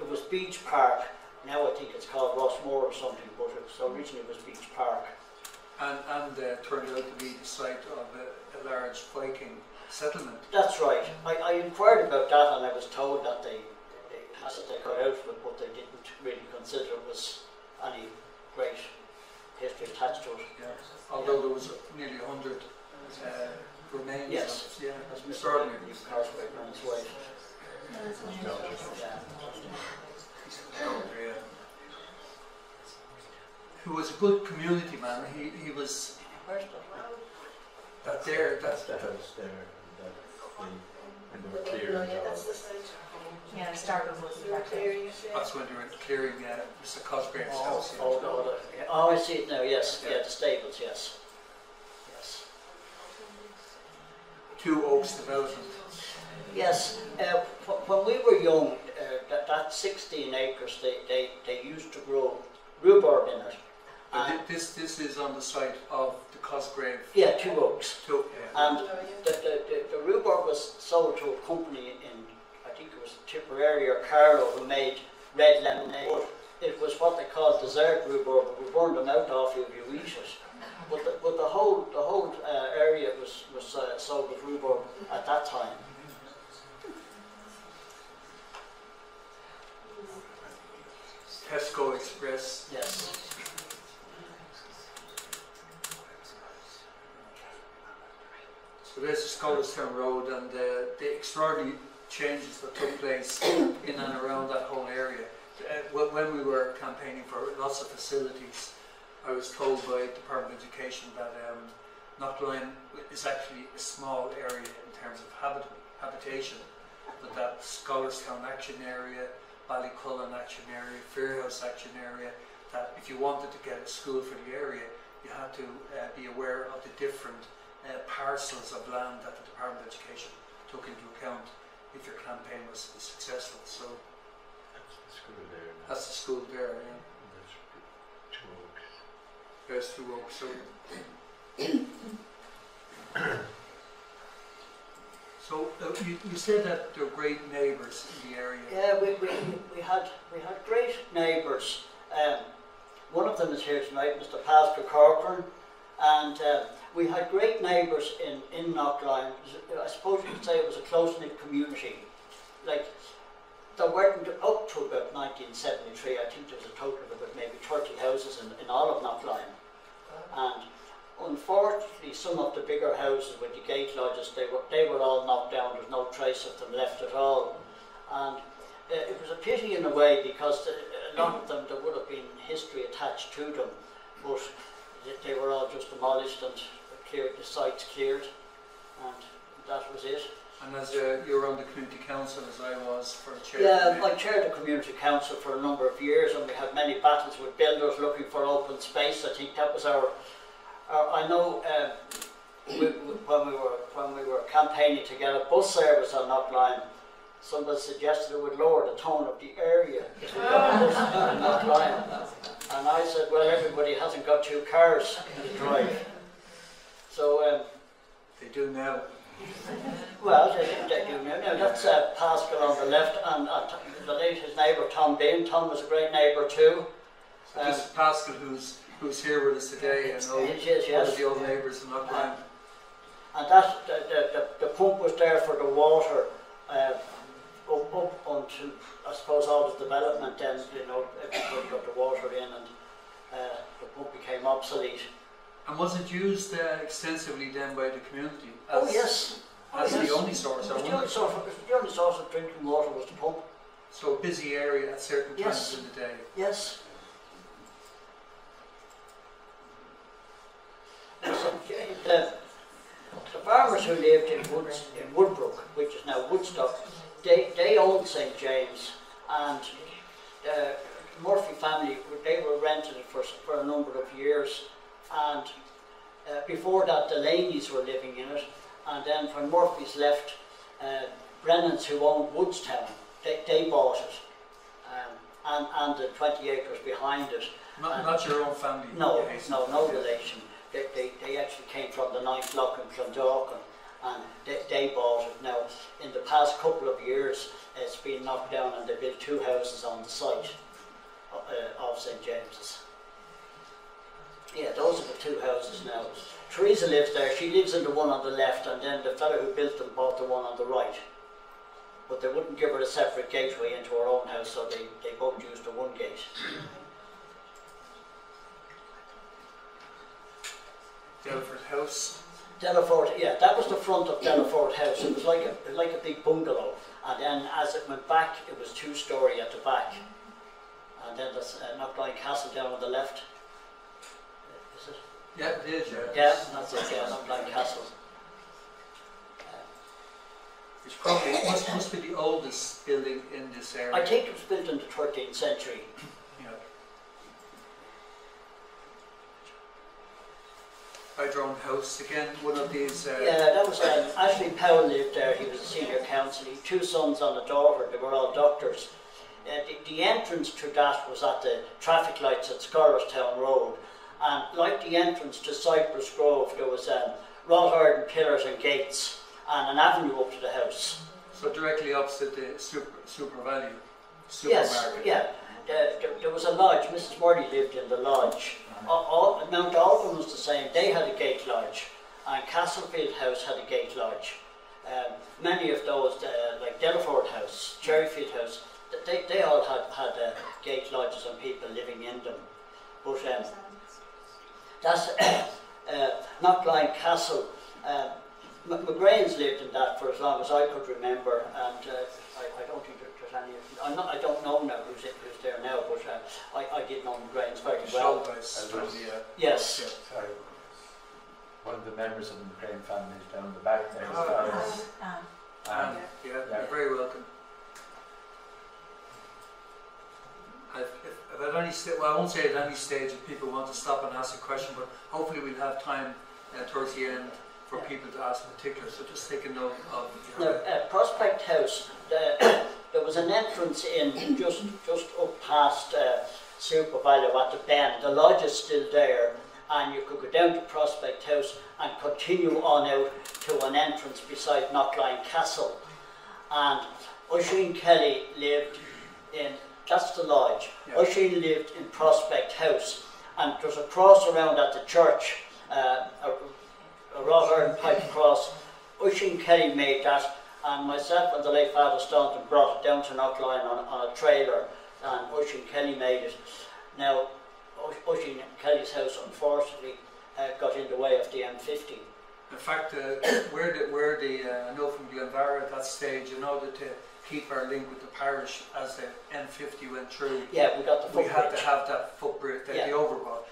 it was Beach Park. Now I think it's called Rossmore or something, but originally it was Beach Park. And turned out to be the site of a large Viking settlement. That's right. I inquired about that, and I was told that they got out of it, but they didn't really consider it was any great history attached to it. Yeah. Although there was nearly 100 remains. Yes. Yeah, that's extraordinary. Cosgrave and his wife. Yeah. Who was a good community man. He was. That's the house there. And they were clearing. Yeah, Starbucks was back there. That's when they were clearing Mr. Cosgrave's house. Oh, I see it now. Yes, yeah, the stables. Yes. Two Oaks development. Yes. When we were young, that 16 acres, they used to grow rhubarb in it. This is on the site of the Cosgrave. Yeah, two oaks. Yeah. And the rhubarb was sold to a company in, I think it was Tipper for earlier Carlo, who made red lemonade. It was what they called dessert rhubarb, but we burned them out off you if you eat it. But the whole area was sold with rhubarb at that time. Tesco Express. Yes. So there's the Scholarstown Road, and the extraordinary changes that took place in and around that whole area. When we were campaigning for lots of facilities, I was told by Department of Education that Knocklyon is actually a small area in terms of habitation, but that Scholarstown Action Area, Ballycullen Action Area, Fairhouse Action Area, that if you wanted to get a school for the area, you had to be aware of the different parcels of land that the Department of Education took into account if your campaign was to be successful. So That's the school there now. that's the school there, yeah. And there's two oaks. There's Two Oaks. So you said that there were great neighbours in the area. Yeah, we had great neighbours. One of them is here tonight, Mr. Pascal Corcoran, and we had great neighbours in Knocklyon. I suppose you could say it was a close-knit community. Like, there weren't, up to about 1973, I think there was a total of about maybe 30 houses in all of Knocklyon. And unfortunately, some of the bigger houses with the gate lodges, they were all knocked down. There's no trace of them left at all. And it was a pity in a way, because a lot of them, there would have been history attached to them, but they were all just demolished and cleared, the sites cleared, and that was it. And as you were on the community council, as I was, for a chair. Yeah, I chaired the community council for a number of years, and we had many battles with builders looking for open space. I think that was our I know when we were campaigning to get a bus service on Knocklyon, somebody suggested it would lower the tone of the area if we got a bus on Knocklyon. And I said, well, everybody hasn't got two cars to drive. So they do now. well, they do now. Now that's Pascal on the left, and his neighbour Tom Bean. Tom was a great neighbour too. So this is Pascal who's here with us today, and one of the old neighbours in Knocklyon. And that the pump was there for the water up until, I suppose, all the development. Then, you know, everybody got the water in, and the pump became obsolete. And was it used extensively then by the community? Oh yes. As the only source? The only source of drinking water was the pump. So a busy area at certain times in the day. Yes. The farmers who lived in Woodbrook, which is now Woodstock, they owned St. James, and the Murphy family, they were renting it for a number of years, and before that the Laney's were living in it, and then when Murphy's left, Brennans, who owned Woodstown, they bought it, and the 20 acres behind it. Not your own family? No relation. They actually came from the 9th Loch in Clondalkin, and they bought it. Now, in the past couple of years, it's been knocked down, and they built 2 houses on the site of St. James's. Yeah, those are the 2 houses now. Teresa lives there. She lives in the one on the left, and then the fellow who built them bought the one on the right. But they wouldn't give her a separate gateway into her own house, so they both used the one gate. Delaford House. Delaford, yeah, that was the front of Delaford House. It was like a big bungalow, and then as it went back, it was 2-storey at the back. And then there's Knocklyon Castle down on the left. Is it? Yeah, it is, yeah. Yeah, that's it, yeah, Knocklyon Castle. Which probably must be the oldest building in this area. I think it was built in the 13th century. Yeah. Hydrone House, again, one of these... Yeah, that was Ashley Powell lived there. He was a senior counsel. He had 2 sons and a daughter. They were all doctors. The entrance to that was at the traffic lights at Scholarstown Road. And like the entrance to Cypress Grove, there was wrought iron pillars and gates and an avenue up to the house. So directly opposite the Super Value Yes, supermarket. yeah. There was a lodge. Mrs. Murray lived in the lodge. Mount Auburn was the same. They had a gate lodge, and Castlefield House had a gate lodge. Many of those, like Delaford House, Cherryfield House, they all had gate lodges and people living in them. But that's Knocklyon Castle. McGrain's lived in that for as long as I could remember, and I don't think there's any. I don't know now who's there now, but I did know McGrain's very well. Yes. Sorry. One of the members of the McLean family is down the back there. Yeah, very welcome. If at any stage, well, I won't say at any stage if people want to stop and ask a question, but hopefully we'll have time towards the end for people to ask particulars. So just take a note of. Now, Prospect House, there was an entrance in just up past Super Value at the bend. The lodge is still there, and you could go down to Prospect House and continue on out to an entrance beside Knocklyon Castle. And Oisin Kelly lived in, that's the lodge. Yeah. Oisin lived in Prospect House, and there's a cross around at the church, a wrought iron pipe cross. Oisin Kelly made that, and myself and the late Father Staunton brought it down to Knocklyon on a trailer, and Oisin Kelly made it. Now, Oisin Kelly's house, unfortunately, got in the way of the M50. In fact, where the I know from Glenvarra at that stage, in order to keep our link with the parish as the M50 went through, yeah, we got the footbridge. We had to have that footbridge, the overpass.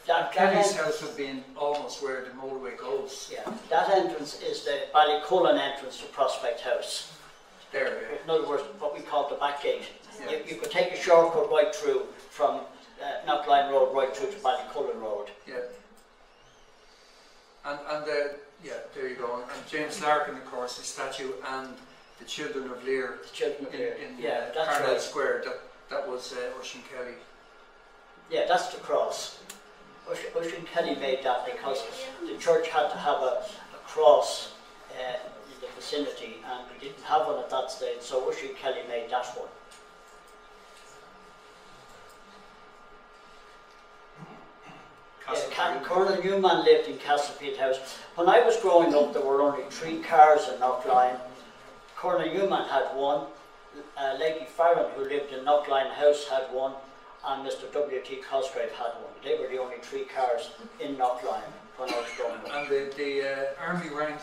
And Kelly's house would be almost where the motorway goes. Yeah, that entrance is the Ballycullen entrance to Prospect House. There, yeah. In other words, what we call the back gate. Yeah. You could take a shortcut right through from Knocklyon Road right through to Ballycullen Road. Yeah. And yeah, there you go. And James Larkin, of course, his statue, and the Children of Lear. The Children of Lear. In yeah, that's Parnell right. Square. That was Oisin Kelly. Yeah, that's the cross. Oisin Kelly made that because the church had to have a cross in the vicinity, and we didn't have one at that stage, so Oisin Kelly made that one. Colonel Newman lived in Castlefield House. When I was growing up, there were only 3 cars in Knocklyon. Colonel Newman had one, Lady Farron, who lived in Knocklyon House, had one, and Mr. W.T. Cosgrave had one. They were the only 3 cars in Knocklyon when I was growing up. And the army rank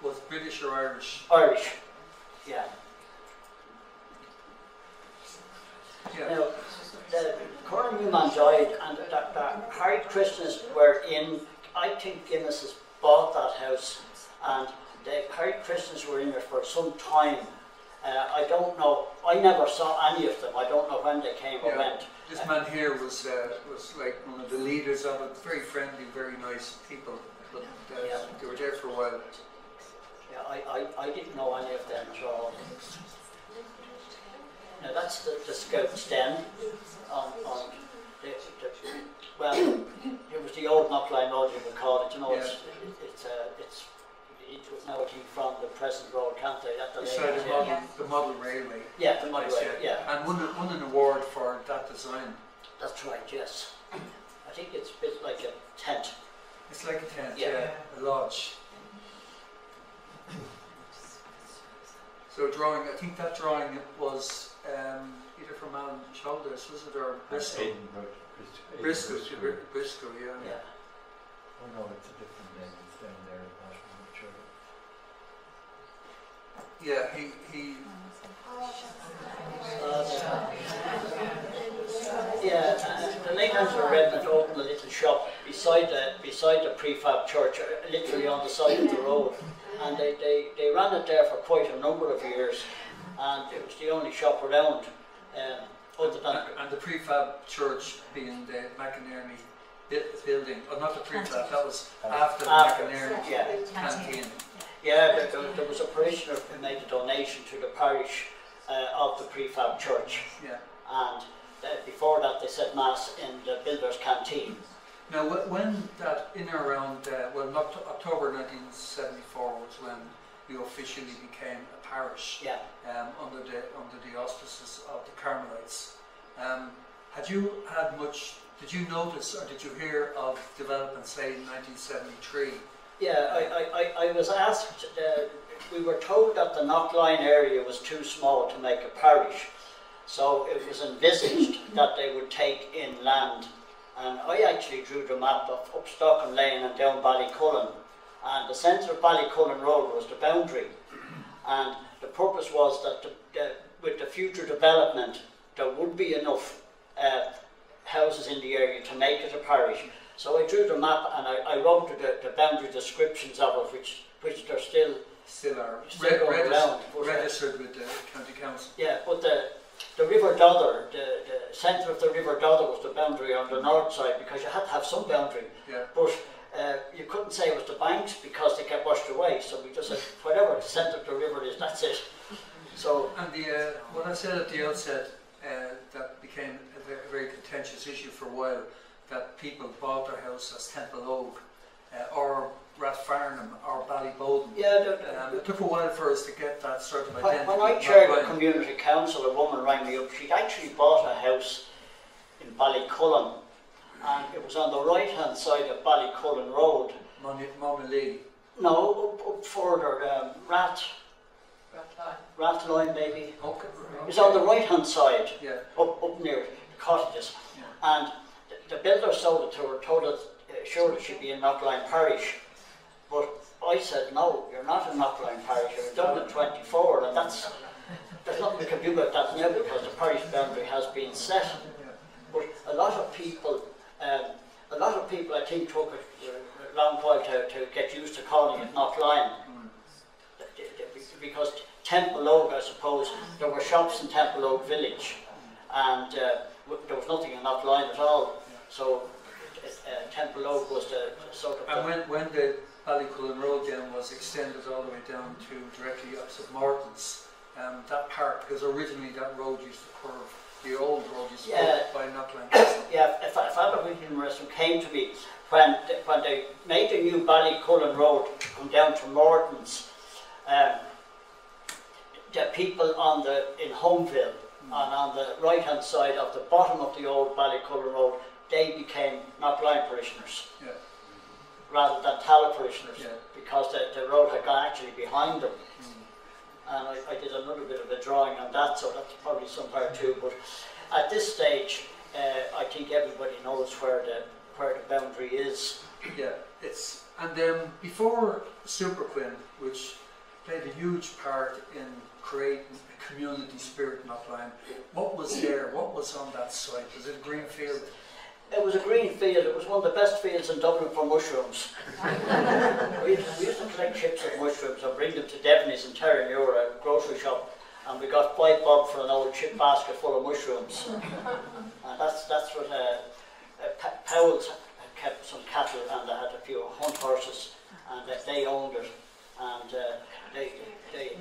was British or Irish? Irish, yeah. Now, Colonel Newman died, and the Harry Christmas were in, I think Guinness has bought that house, and the Harry Christmas were in it for some time. I don't know, I never saw any of them. I don't know when they came or went. This man here was like one of the leaders of it, very friendly, very nice people, but they were there for a while. Yeah, I didn't know any of them at all. Now that's the Scouts Den well, it was the old Knocklyon Road, you would call it. You know, it was now I think from the present road, can't they? At the beside the model railway. Yeah, the model railway. Yeah. And won an award for that design. That's right. Yes. I think it's a bit like a tent. It's like a tent. Yeah. A lodge. So drawing, I think that drawing was either from Alan Shoulders, was it, or Bristol? Bristol, yeah. Oh no, it's a different name. It's down there in the bottom, I'm sure. Yeah, he the late Angela Redmond opened a little shop beside the prefab church, literally on the side of the road, and they ran it there for quite a number of years, and it was the only shop around. Other than and the prefab church being the McInerney building, or not the prefab, that was after the McInerney canteen. Yeah, there was a parishioner who made a donation to the parish of the prefab church. Yeah. And before that they said Mass in the builder's canteen. Now when that in or around, October 1974 was when we officially became a parish Yeah. under the auspices of the Carmelites. Had you had much? Did you notice or did you hear of developments, say, in 1973? Yeah, I was asked, we were told that the Knocklyon area was too small to make a parish, so it was envisaged that they would take in land, and I actually drew the map of up Stockham Lane and down Ballycullen, and the centre of Ballycullen Road was the boundary, and the purpose was that with the future development there would be enough houses in the area to make it a parish. So I drew the map and I wrote the boundary descriptions of it, which they're still are going around. Registered with the county council. Yeah, but the River Dodder, the centre of the River Dodder was the boundary on the north side, because you had to have some boundary. Yeah. But you couldn't say it was the banks because they get washed away. So we just said whatever the centre of the river is, that's it. So and what I said at the outset, that became a very contentious issue for a while, that people bought their house as Temple Oak or Rathfarnham or Ballyboden. yeah, it took a while for us to get that sort of identity. when I chaired the community council, a woman rang me up. She'd actually bought a house in Ballycullen, and it was on the right hand side of Ballycullen Road. Mama Lady. No, up further, Rathline maybe. Okay. It's on the right hand side, Yeah. up near the cottages. Yeah. And the builder sold it to her, told us sure it should be in Knocklyon Parish. But I said, no, you're not in Knocklyon Parish, you're in Dublin 24, and there's nothing we can do about that now because the parish boundary has been set. But a lot of people I think took a long while to get used to calling it Knocklyon. Because Temple Oak, I suppose, there were shops in Temple Oak village, and there was nothing in Knocklyon at all. So Temple Oak was the sort of. And when the Ballycullen Road then was extended all the way down to directly opposite Morton's, that part, because originally that road used to curve, the old road used to curve by Knocklyon Castle. Yeah, Father William Reston came to me when they made the new Ballycullen Road to come down to Morton's. The people in Homeville and on the right hand side of the bottom of the old Ballycullen Road, they became Knocklyon parishioners, yeah, rather than Tala parishioners, yeah, because the road had gone actually behind them. And I did another bit of a drawing on that, so that's probably somewhere too. But at this stage, I think everybody knows where the boundary is. yeah. And then before Super Quinn, which played a huge part in creating a community spirit in Knocklyon, what was there? What was on that site? Was it a green field? It was a green field. It was one of the best fields in Dublin for mushrooms. we used to collect chips of mushrooms and bring them to Devney's in Terranure, a grocery shop, and we got 5 bob for an old chip basket full of mushrooms. And that's what Powell's kept some cattle, and they had a few hunt horses, and they owned it, and they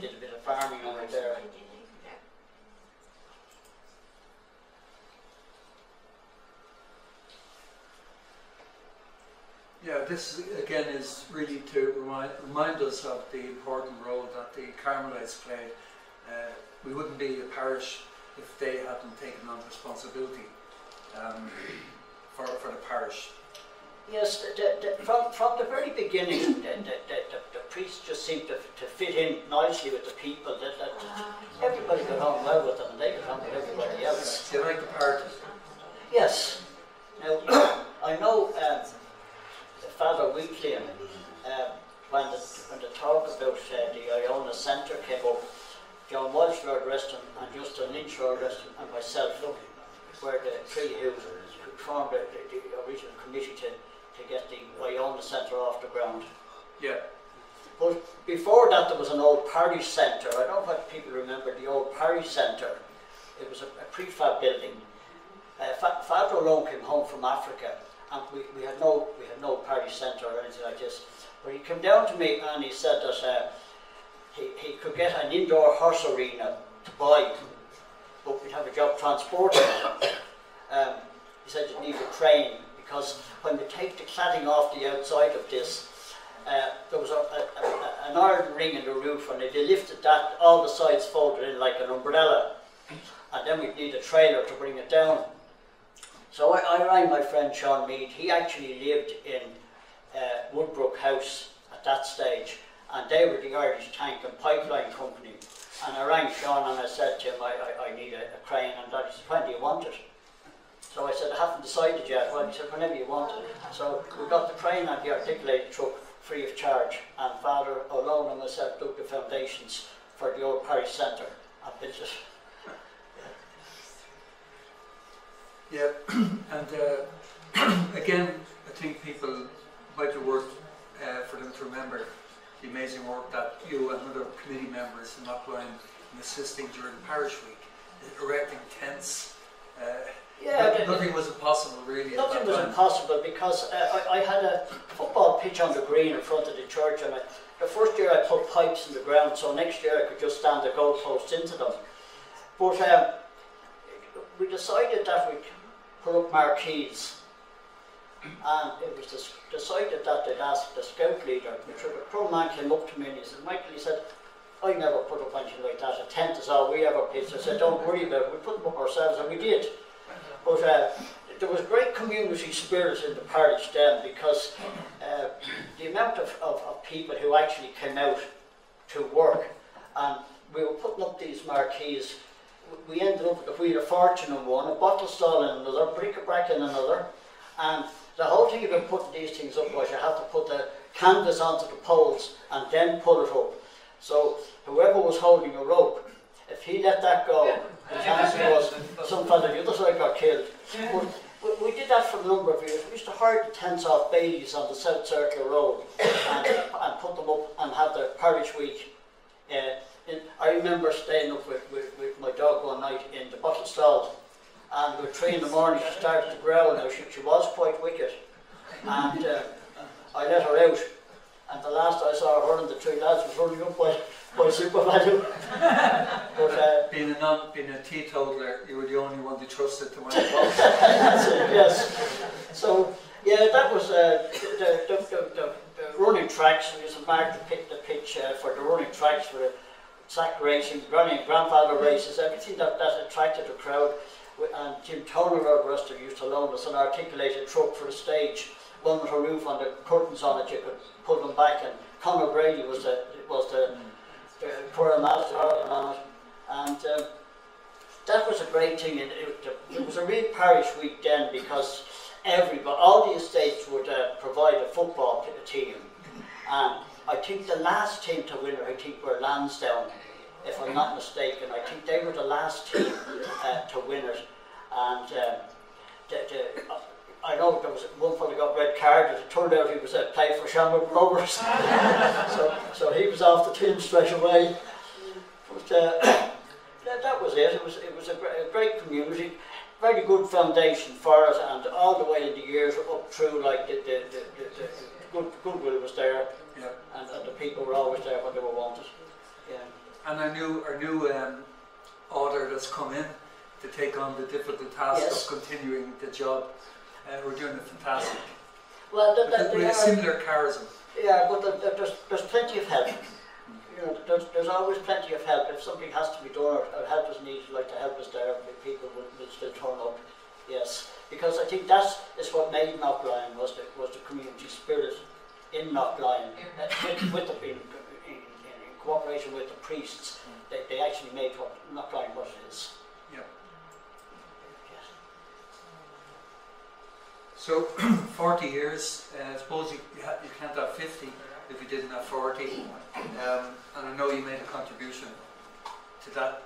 did a bit of farming on it there. Yeah, this again is really to remind us of the important role that the Carmelites played. We wouldn't be a parish if they hadn't taken on responsibility for the parish. Yes, from the very beginning, the priests just seemed to fit in nicely with the people. That everybody got on well with them, and they got on with everybody else. They like the party. Yes. Now, I know Father Weeklian, when the talk about the Iona Centre came up, John Walsh, Lord Reston, and Justin Lynch, Lord Reston, and myself, were the three who formed the original committee to get the Iona Centre off the ground. Yeah. But before that, there was an old parish centre. I don't know what people remember the old parish centre. It was a prefab building. Father O'Lone came home from Africa, and we had no parish centre or anything like this. But he came down to me and he said that he could get an indoor horse arena to buy, but we'd have a job transporting it. He said you'd need a crane, because when we take the cladding off the outside of this, there was an iron ring in the roof, and if you lifted that, all the sides folded in like an umbrella, and then we'd need a trailer to bring it down. So I rang my friend Sean Mead. He actually lived in Woodbrook House at that stage, and they were the Irish Tank and Pipeline Company. And I rang Sean and I said to him, I need a crane, and he said, when do you want it? So I said, I haven't decided yet. Well, he said, whenever you want it. So we got the crane and the articulated truck free of charge, and Father O'Lone and myself dug the foundations for the old parish centre and built it. Yeah, and again, I think people might be worth for them to remember the amazing work that you and other committee members in Knocklyon in assisting during Parish Week, erecting tents. Nothing was impossible, really. Nothing was impossible because I had a football pitch on the green in front of the church, and the first year I put pipes in the ground, so next year I could just stand the goalposts into them. But we decided that we'd put up marquees, and it was decided that they'd ask the scout leader, which a pro man came up to me and he said, Michael, he said, I never put up anything like that, a tent is all we ever pitched. I said, don't worry about it, we put them up ourselves, and we did. But there was great community spirit in the parish then, because the amount of people who actually came out to work, and we were putting up these marquees. We ended up with a wheel of fortune in one, a bottle stall in another, bric-a-brac in another, and the whole thing about putting these things up was you had to put the canvas onto the poles and then pull it up. So whoever was holding a rope, if he let that go, the chance was some fella on the other side got killed. But we did that for a number of years. We used to hire the tents off Bailey's on the South Circular Road and put them up and have the parish week. I remember staying up with my dog one night in the bottle stall, and at 3 in the morning she started to growl. Now she was quite wicked, and I let her out, and the last I saw her and the 2 lads was running up by Super Value. But being a teetotaler, you were the only one they trusted to win the ball. That's it, yes. So yeah, that was the running tracks. We used to mark the pitch for the running tracks for the sack racing, grandfather races, everything that attracted the crowd. And Jim Toner, our wrestler, used to loan us an articulated truck for the stage, one with a roof on the curtains on it. You could pull them back, and Conor Brady was the choir master on it, and that was a great thing. And it was a real parish week then, because all the estates would provide a football team, and I think the last team to win it, were Lansdowne, if I'm not mistaken. I think they were the last team to win it, and I know there was one fellow got red carded. It turned out he was playing for Shamrock Rovers, so he was off the team straight away. But that was it. It was a great community, very good foundation for it, and all the way in the years up through, like the goodwill was there, yeah. and the people were always there when they were wanted. Yeah. And our new order that's come in to take on the difficult task of continuing the job. We're doing it fantastic. Well, with a similar charisma. Yeah, but there's plenty of help. You know, there's always plenty of help. If something has to be done or help is needed, like the help is there, people will still turn up. Yes, because I think that is what made Knocklyon was the community spirit in Knocklyon, in cooperation with the priests. They actually made Knocklyon what it is. Yeah. So 40 years. I suppose you can't have 50 if you didn't have 40. And I know you made a contribution to that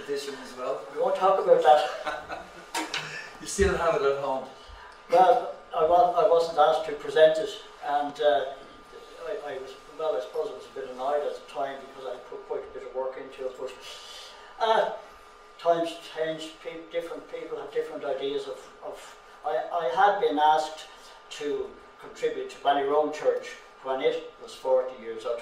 edition as well. We won't talk about that. You still have it at home. Well, I wasn't asked to present it, and I suppose I was a bit annoyed at the time because I put quite a bit of work into it. But times change. Different people have different ideas of. I had been asked to contribute to Ballyrone Church when it was 40 years old.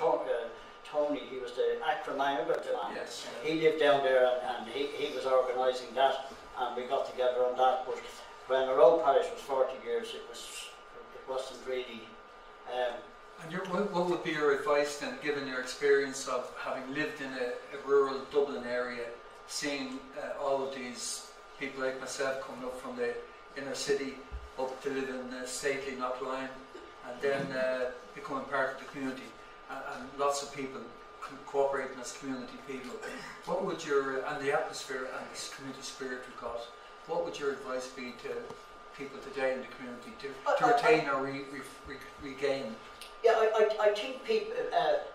Tony, he was the acronym. Yes. He lived down there, and he was organising that, and we got together on that. But when our own parish was 40 years, it wasn't really And what would be your advice then, given your experience of having lived in a rural Dublin area, seeing all of these people like myself coming up from the inner city up to live in stately Knocklyon, and then becoming part of the community, and lots of people cooperating as community people. What would your, and the atmosphere and this community spirit we've got, what would your advice be to people today in the community to retain or regain? Yeah, I think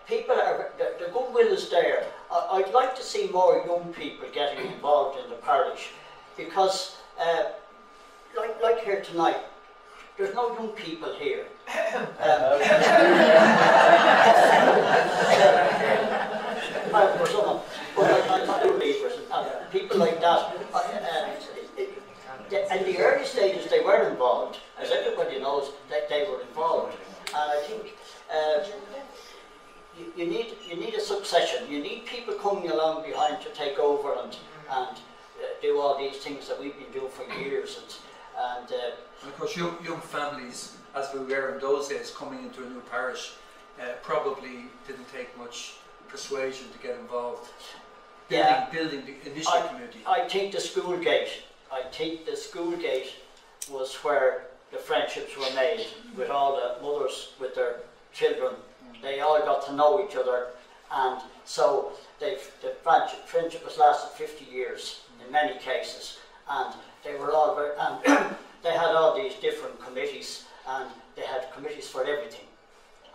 people are, the goodwill is there. I'd like to see more young people getting involved in the parish, because like here tonight, there's no young people here. People like that. In the early stages, they were involved, as everybody knows that they were involved. And I think you need a succession. You need people coming along behind to take over and do all these things that we've been doing for years. And of course, young families, as we were in those days, coming into a new parish, probably didn't take much persuasion to get involved. Building the initial community. I think the school gate was where the friendships were made with all the mothers with their children. They all got to know each other, and so the friendship has lasted 50 years in many cases, and they were all very, and they had all these different committees, and they had committees for everything,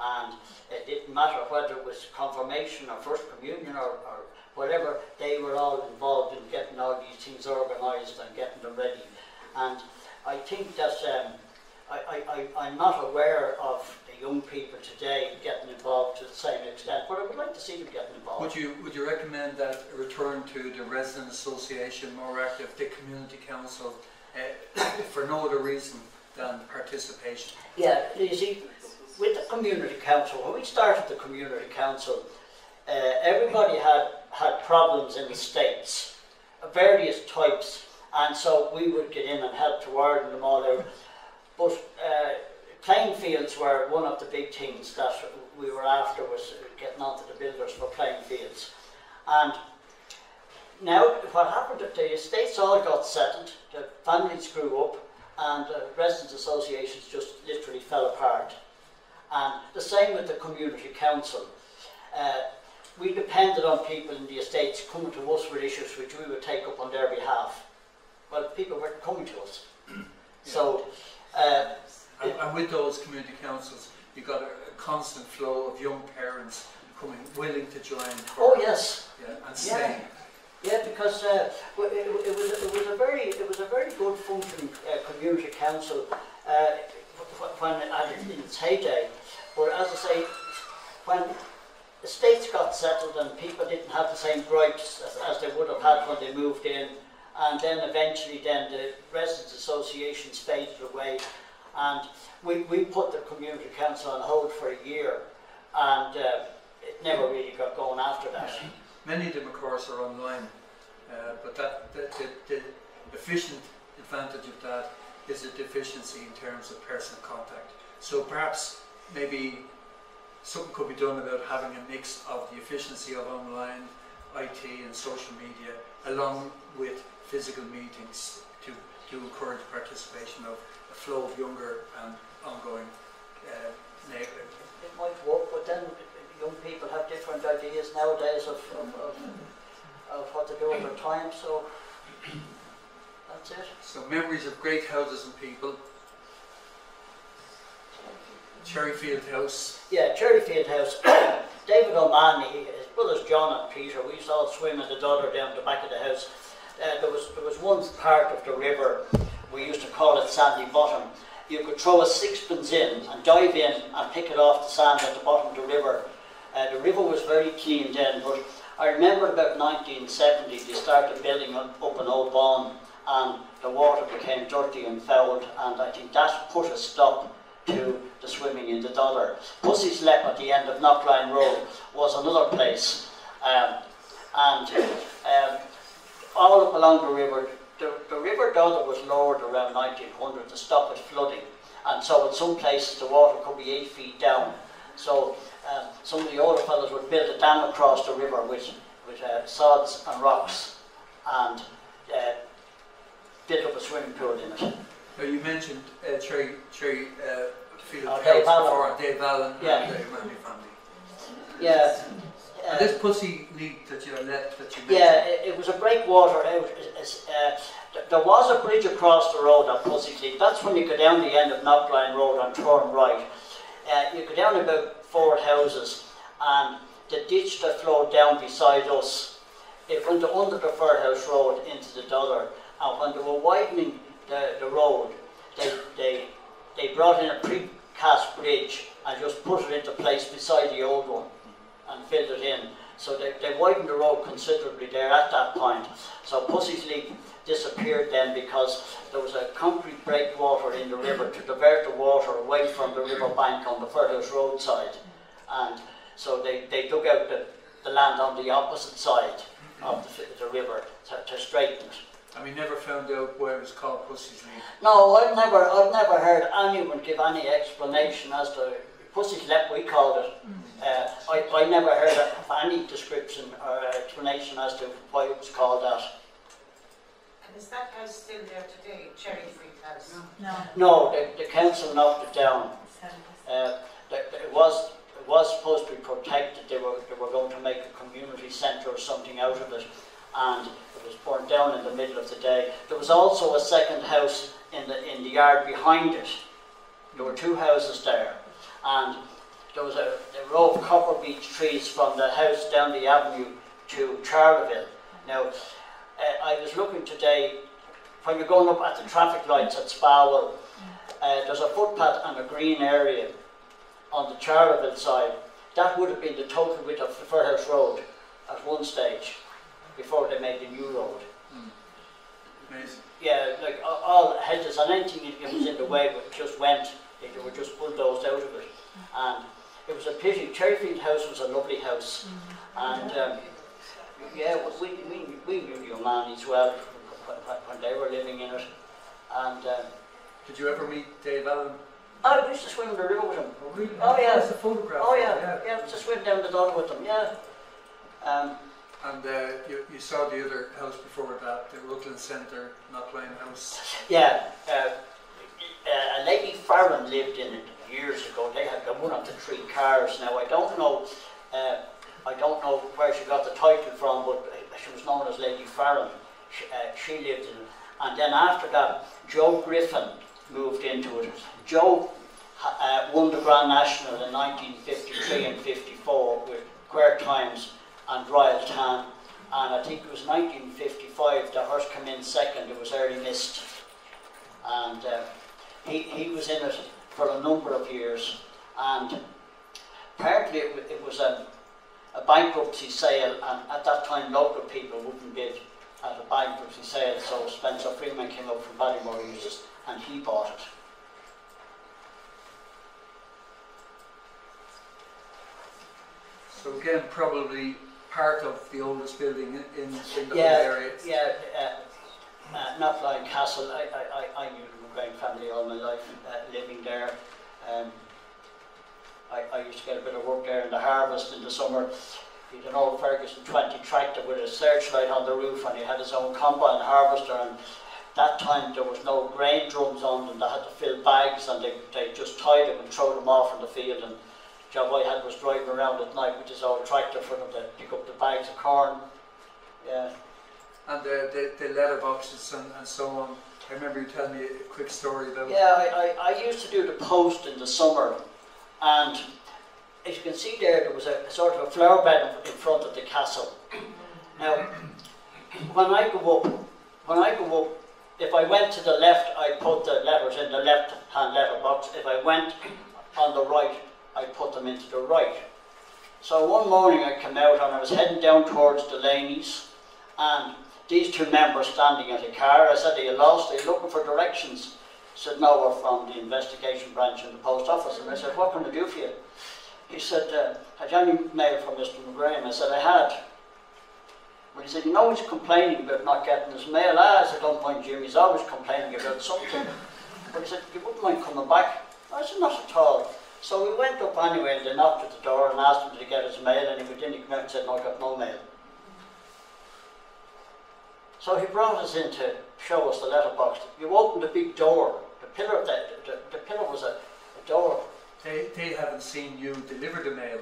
and it didn't matter whether it was confirmation or first communion or whatever, they were all involved in getting all these things organised and getting them ready. And I think that I'm not aware of the young people today getting involved to the same extent, but I would like to see them getting involved. Would you recommend that a return to the resident association, more active, the community council, for no other reason than participation? Yeah, you see, with the community council, when we started the community council, everybody had problems in the States, various types, and so we would get in and help to iron them all out. But playing fields were one of the big things that we were after, was getting onto the builders for playing fields. And now what happened, the estates all got settled, the families grew up, and the residents' associations just literally fell apart. And the same with the community council. We depended on people in the estates coming to us with issues which we would take up on their behalf. Well, people weren't coming to us. So, and with those community councils, you got a constant flow of young parents coming, willing to join. Oh yes. Yeah, and staying. Yeah, because it was a very good functioning community council when in its heyday. But as I say, when the estates got settled and people didn't have the same gripes as they would have had when they moved in, and then eventually the residents' associations faded away, and we put the community council on hold for a year, and it never really got going after that. Many of them, of course, are online, but the efficient advantage of that is a deficiency in terms of personal contact. So perhaps maybe something could be done about having a mix of the efficiency of online, IT and social media, along with physical meetings to encourage participation of a flow of younger and ongoing neighbourhood. It might work, but then young people have different ideas nowadays of what to do with their time, so that's it. So memories of great houses and people. Cherryfield House. Yeah, Cherryfield House. David O'Mahony, his brothers John and Peter, we used to all swim in the Dodder down the back of the house. There was one part of the river, we used to call it Sandy Bottom. You could throw a sixpence in and dive in and pick it off the sand at the bottom of the river. The river was very clean then, but I remember about 1970 they started building up an old barn, and the water became dirty and foul, and I think that put a stop to the swimming in the Dodder. Pussy's Lep at the end of Knocklyon Road was another place, and all up along the river, the river Dodder was lowered around 1900 to stop it flooding, and so in some places the water could be 8 feet down. So some of the older fellows would build a dam across the river with sods and rocks, and build up a swimming pool in it. Now you mentioned Cherry Field House Dave Allen. before, Dave Allen Yeah. and the Manley family. Yeah. And this Pussy Leak that you left, that you mentioned. Yeah, it was a breakwater. There was a bridge across the road at Pussy Leak. That's when you go down the end of Knocklyon Road and turn right. You go down about 4 houses, and the ditch that flowed down beside us, it went under the Fairhouse Road into the Dollar. And when they were widening the road, they brought in a precast bridge and just put it into place beside the old one and filled it in. So they widened the road considerably there at that point. So Pussy's Leak disappeared then because there was a concrete breakwater in the river to divert the water away from the river bank on the Fairhouse Road side. And so they dug out the land on the opposite side of the river to straighten it. And we never found out why it was called Pussy's Leak. No, I've never heard anyone give any explanation as to Pussy's Leak, we called it. I never heard of any description or explanation as to why it was called that. And is that house still there today, Cherry Field House? No. No, the council knocked it down. It was supposed to be protected. They were going to make a community centre or something out of it, and it was burnt down in the middle of the day. There was also a second house in the yard behind it. There were 2 houses there, and there was a row of copper beech trees from the house down the avenue to Charleville. Now, I was looking today, when you're going up at the traffic lights at Spawell, there's a footpath and a green area on the Charleville side. That would have been the total width of the Fairhouse Road at one stage, before they made the new road. Amazing. Yeah, like all the hedges and anything that was in the way just went. They were just bulldozed out of it. And it was a pity. Cherryfield House was a lovely house. And yeah, we knew the O'Mahonys well when they were living in it. And Did you ever meet Dave Allen? I used to swim in the river with him. Oh, really? Oh, yeah. That's a photograph. Oh yeah, to swim down the Dollar with them, yeah. And you saw the other house before that, the Rutland Centre, Knocklyon House. Yeah, a lady Farron lived in it years ago. They had one of the 3 cars. Now I don't know where she got the title from, but she was known as Lady Farron. She lived in it, and then after that, Joe Griffin moved into it. Joe won the Grand National in 1953 and 54 with Quare Times and Royal Tan, and I think it was 1955 the horse came in second. It was Early Mist, and he was in it for a number of years, and partly it was a bankruptcy sale, and at that time local people wouldn't bid at a bankruptcy sale, so Spencer Freeman came up from Ballymore Uses and he bought it. So again, probably part of the oldest building in the whole Yeah, area. yeah. Knocklyon Castle. I knew the McGrain family all my life, living there. I used to get a bit of work there in the harvest in the summer. He had an old Ferguson 20 tractor with a searchlight on the roof, and he had his own combine harvester, and that time there was no grain drums on them. They had to fill bags, and they just tied them and throw them off in the field, and the job I had was driving around at night with his old tractor for them to pick up the bags of corn. Yeah. And the letter boxes and so on. I remember you telling me a quick story about. Yeah, I used to do the post in the summer, and as you can see there was a sort of a flower bed in front of the castle. Now, when I go up, if I went to the left, I put the letters in the left-hand letter box. If I went on the right, I put them into the right. So one morning I came out and I was heading down towards Delaney's, and these 2 members standing at a car. I said, "Are you lost? Are you looking for directions?" He said, "No, we're from the investigation branch in the post office." And I said, "What can I do for you?" He said, "Had you any mail from Mr. McGrain?" I said, "I had." Well, he said, "You know he's complaining about not getting his mail." I said, "Don't mind Jim, he's always complaining about something." But he said, "You wouldn't mind coming back?" I said, "Not at all." So we went up anyway and they knocked at the door and asked him to get his mail, and he went in, he came out and said, no, I got no mail. So he brought us in to show us the letterbox. You opened the big door, the pillar was a door. They haven't seen you deliver the mail.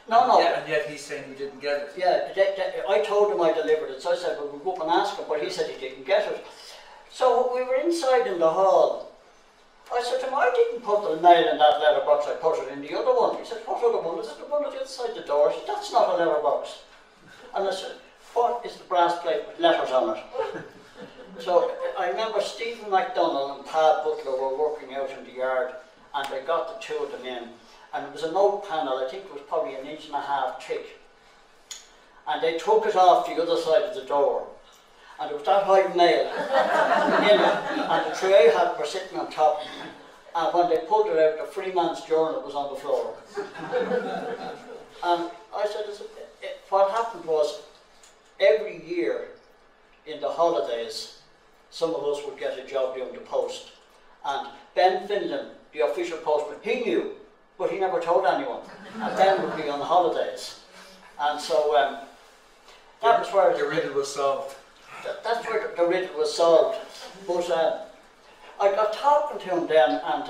No. Yeah, and yet he's saying he didn't get it. Yeah, I told him I delivered it, so I said, well, we'll go up and ask him, but he said he didn't get it. So we were inside in the hall. I said to him, I didn't put the mail in that letterbox, I put it in the other one. He said, what other one? Is it the one that's outside the door? I said, that's not a letterbox. And I said, what is the brass plate with letters on it? So I remember Stephen MacDonald and Pat Butler were working out in the yard, and they got the two of them in. And it was an oak panel, I think it was probably 1.5 inches thick. And they took it off the other side of the door. And there was that high nail in it, and the tray were sitting on top. And when they pulled it out, the Freeman's Journal was on the floor. And I said, what happened was, every year in the holidays, some of us would get a job doing the post. And Ben Finlan, the official postman, he knew, but he never told anyone. And Ben would be on the holidays. And so that was where the riddle was solved. That's where the riddle was solved. But I got talking to him then, and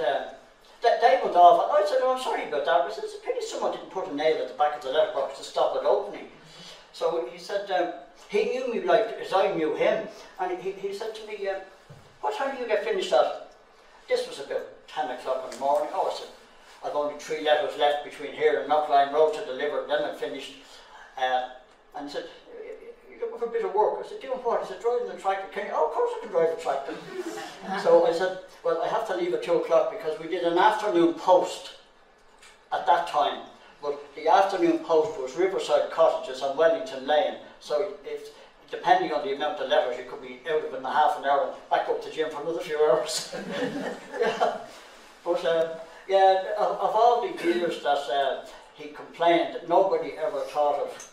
they went off, and I said, oh, I'm sorry about that. I said, it's a pity someone didn't put a nail at the back of the letterbox to stop it opening. So he said, he knew me like as I knew him, and he said to me, what time do you get finished at? This was about 10 o'clock in the morning. Oh, I said, I've only 3 letters left between here and Knocklyon Road to deliver, then I'm finished. And he said, you're looking for a bit of work. I said, doing what? He said, driving the tractor. Can you? Oh, of course I can drive the tractor. So I said, well, I have to leave at 2 o'clock because we did an afternoon post at that time. But the afternoon post was Riverside Cottages on Wellington Lane. So depending on the amount of letters, you could be out of it in half an hour and back up to the gym for another few hours. Yeah. But yeah, of all the years that he complained, nobody ever thought of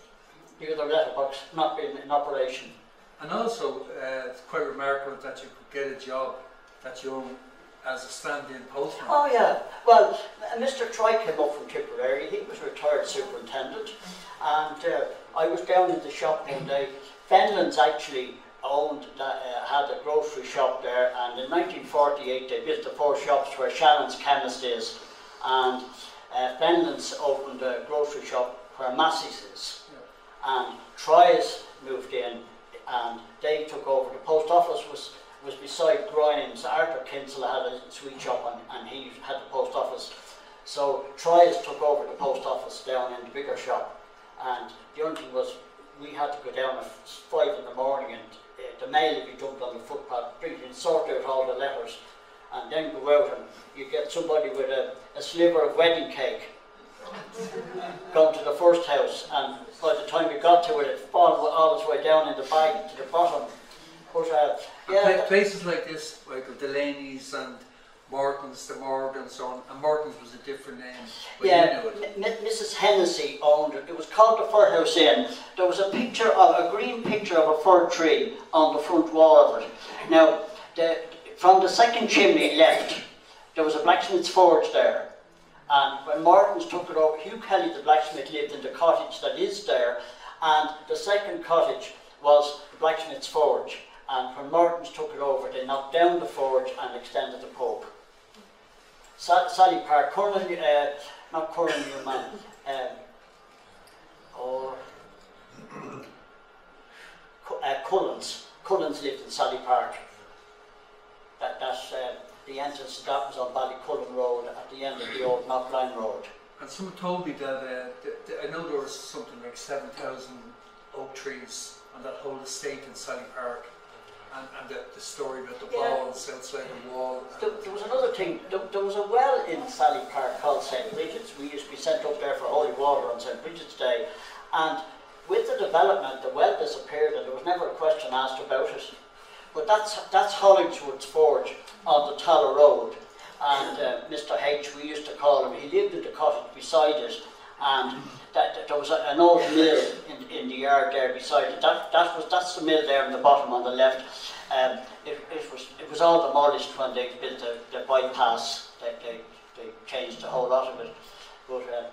the other letterbox not being in operation. And also, it's quite remarkable that you could get a job that young as a stand-in postman. Oh yeah, well, Mr. Troy came up from Tipperary. He was retired superintendent, and I was down in the shop one day. Fenlands actually owned, had a grocery shop there, and in 1948 they built the 4 shops where Shannon's Chemist is, and Fenlands opened a grocery shop where Massey's is. And Troy's moved in, and they took over. The post office was beside Grimes. Arthur Kinsella had a sweet shop, and he had the post office. So Troy's took over the post office down in the bigger shop. And the only thing was, we had to go down at 5 in the morning, and the mail would be dumped on the footpath, and sort out all the letters, and then go out and you get somebody with a sliver of wedding cake going to the first house, and by the time we got to it, it fallen all its way down in the bag to the bottom. But yeah, places like this, like Delaney's and Morton's, the Morgue and so on, and Morton's was a different name. Yeah, Mrs. Hennessy owned it. It was called the Fir House Inn. There was a picture of a green picture of a fir tree on the front wall of it. Now, from the second chimney left, there was a blacksmith's forge there. And when Morton's took it over, Hugh Kelly, the blacksmith, lived in the cottage that is there, and the second cottage was the blacksmith's forge. And when Morton's took it over, they knocked down the forge and extended the pub. Sally Park, not Curran Newman, or Cullens. Cullens lived in Sally Park. The entrance to that was on Ballycullen Road at the end of the old Knocklyon Road. And someone told me that, I know there was something like 7,000 oak trees on that whole estate in Sally Park. And the story about the balls outside the wall. There was another thing. There was a well in Sally Park called St. Bridget's. We used to be sent up there for holy water on St. Bridget's Day. And with the development, the well disappeared, and there was never a question asked about it. But that's Hollingswood's forge on the Talla Road. And Mr. H, we used to call him, he lived in the cottage beside it. And there was an old mill in the yard there beside it. That's the mill there in the bottom on the left. It was all demolished when they built the bypass. They they changed a whole lot of it. But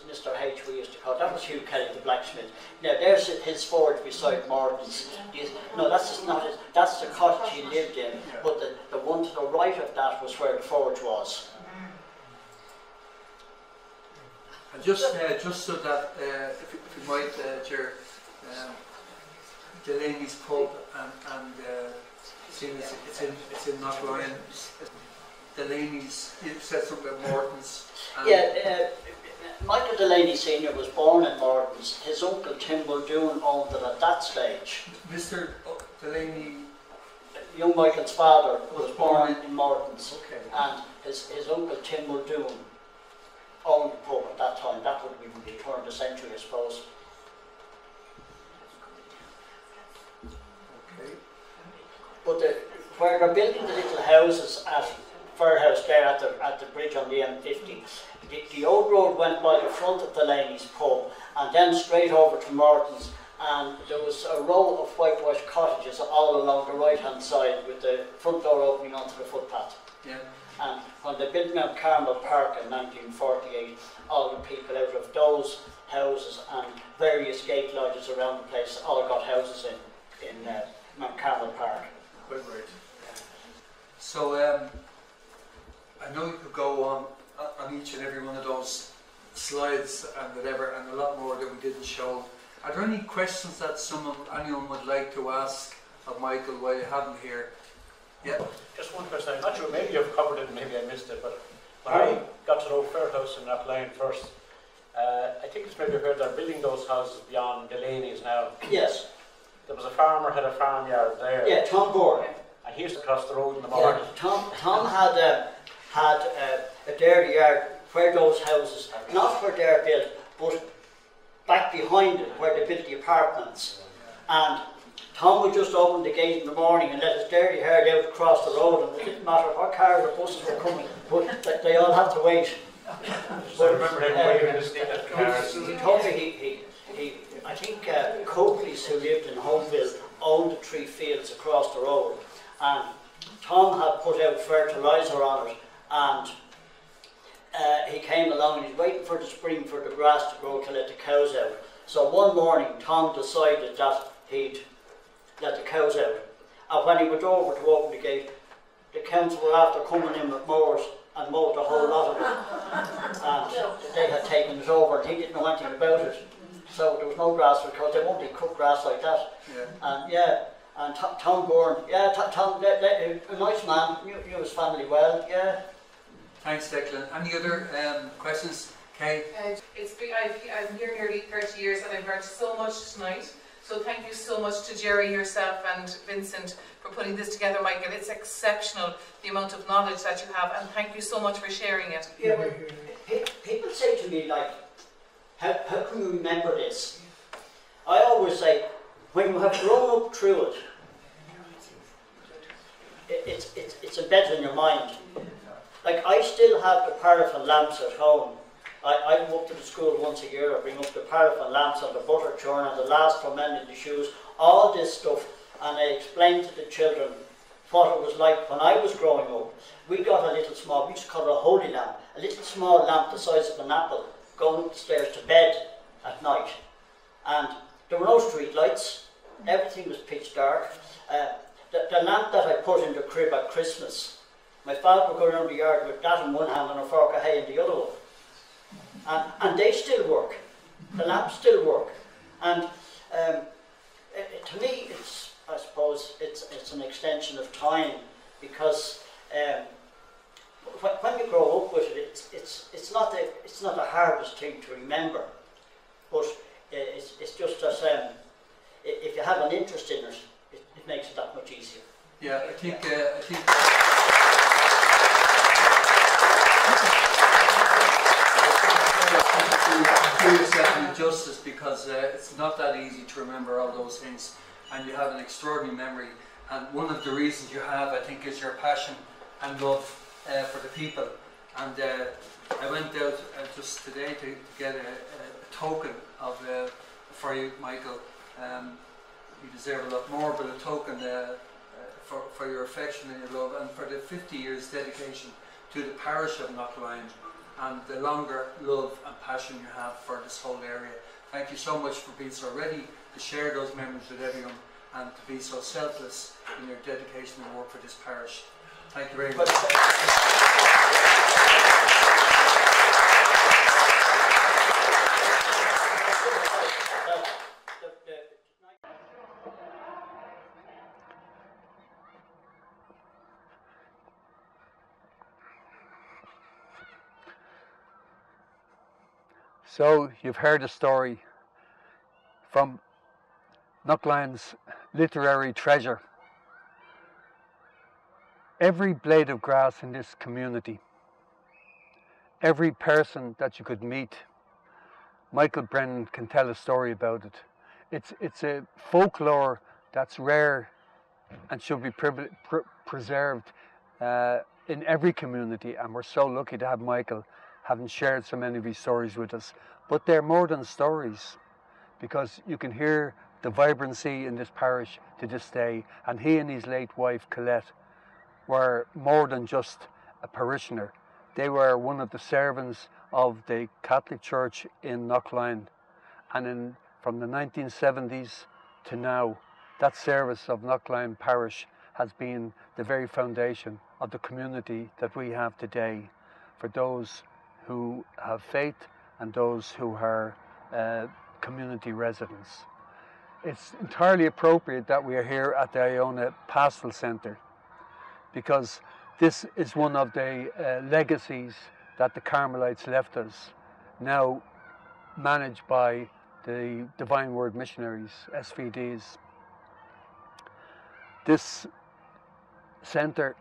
Mr. H, we used to call, that was Hugh Kelly, the blacksmith. Now there's his forge beside Morton's. No, that's just not it. That's the cottage he lived in. But the one to the right of that was where the forge was. And just so that, if you might, Chair, Delaney's pub and seeing as it's in Knocklyon. Delaney's, you said something about Morton's. Michael Delaney Senior was born in Morton's. His uncle Tim Muldoon owned it at that stage. Mr. Delaney, young Michael's father, was born in Morton's. Okay. And his uncle Tim Muldoon owned the pub at that time. That would have been the turn of the century, I suppose. Okay. But where they're building the little houses at Fairhouse there at the bridge on the M50, the old road went by the front of Delaney's pub and then straight over to Morton's, and there was a row of whitewashed cottages all along the right hand side with the front door opening onto the footpath. Yeah. And when they built Mount Carmel Park in 1948, all the people out of those houses and various gate lodges around the place all got houses in Mount Carmel Park. Right. So I know you could go on each and every one of those slides and whatever, and a lot more that we didn't show. Are there any questions that anyone would like to ask of Michael while you have him here? Yeah. Just one question. I'm not sure. Maybe you've covered it. Maybe I missed it. But when I got to know Fairhouse in Knocklyon first, I think it's maybe heard they're building those houses beyond Delaney's now. Yes. There was a farmer had a farmyard there. Yeah, Tom Gore. And he used to cross the road in the morning. Yeah, Tom had a dairy yard where those houses, not where they're built, but back behind it where they built the apartments. And Tom would just open the gate in the morning and let his dairy herd out across the road, and it didn't matter what cars or buses were coming, but they all had to wait. So I remember him waving his stick at the cars. He told me I think Coakley's, who lived in Homeville, owned the 3 fields across the road, and Tom had put out fertiliser on it, and he came along and he's waiting for the spring for the grass to grow to let the cows out. So one morning Tom decided that he'd let the cows out, and when he went over to open the gate, the council were after coming in with mowers and mowed the whole lot of it, and they had taken it over and he didn't know anything about it. So there was no grass because they won't be cut grass like that. Yeah. And Tom Bourne, Tom, a nice man, knew his family well, yeah. Thanks, Declan. Any other questions, Kay? I'm here nearly 30 years and I've learned so much tonight. So thank you so much to Jerry, yourself and Vincent for putting this together, Michael. It's exceptional, the amount of knowledge that you have, and thank you so much for sharing it. Yeah, people say to me, like, how can you remember this? I always say, when you have grown up through it, it's embedded in your mind. Like, I still have the paraffin lamps at home. I go up to the school once a year, I bring up the paraffin lamps and the butter churn and the last for mending the shoes, all this stuff, and I explain to the children what it was like when I was growing up. We got a little small, we used to call it a holy lamp, a little small lamp the size of an apple, going up the stairs to bed at night. And there were no street lights, everything was pitch dark. The lamp that I put in the crib at Christmas, my father would go around the yard with that in one hand and a fork of hay in the other one. And they still work. The lamps still work. And to me, I suppose it's an extension of time, because when you grow up with it, it's not the hardest thing to remember, but it's just that if you have an interest in it, it makes it that much easier. Yeah, I think do yourself an injustice, because it's not that easy to remember all those things, and you have an extraordinary memory, and one of the reasons you have, I think, is your passion and love for the people. And I went out just today to get a token of for you, Michael. You deserve a lot more, but a token for your affection and your love, and for the 50 years dedication to the parish of Knocklyon and the longer love and passion you have for this whole area. Thank you so much for being so ready to share those memories with everyone and to be so selfless in your dedication and work for this parish. Thank you very much. So you've heard a story from Knocklyon's literary treasure. Every blade of grass in this community, every person that you could meet, Michael Brennan can tell a story about it. It's a folklore that's rare and should be preserved in every community, and we're so lucky to have Michael having shared so many of his stories with us. But they're more than stories, because you can hear the vibrancy in this parish to this day, and he and his late wife Colette were more than just a parishioner. They were one of the servants of the Catholic Church in Knocklyon, and from the 1970s to now, that service of Knocklyon Parish has been the very foundation of the community that we have today, for those who have faith and those who are community residents. It's entirely appropriate that we are here at the Iona Pastoral Centre, because this is one of the legacies that the Carmelites left us, now managed by the Divine Word Missionaries, SVDs. This centre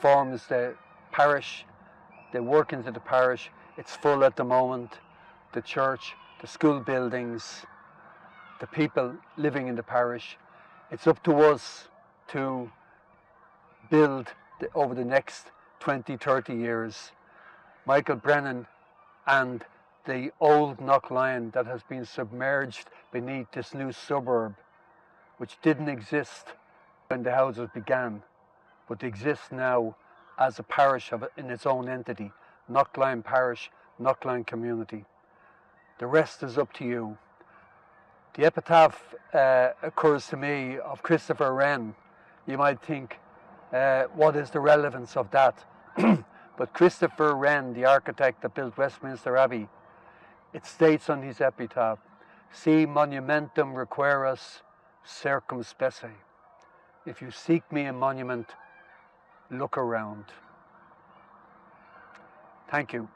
forms the parish, the workings of the parish. It's full at the moment. The church, the school buildings, the people living in the parish. It's up to us to build over the next 20, 30 years. Michael Brennan and the old Knocklyon that has been submerged beneath this new suburb, which didn't exist when the houses began, but exists now as a parish in its own entity, Knocklyon Parish, Knocklyon Community. The rest is up to you. The epitaph occurs to me of Christopher Wren. You might think, what is the relevance of that? But Christopher Wren, the architect that built Westminster Abbey, it states on his epitaph, "Si monumentum requiras circumspece." If you seek me a monument, look around. Thank you.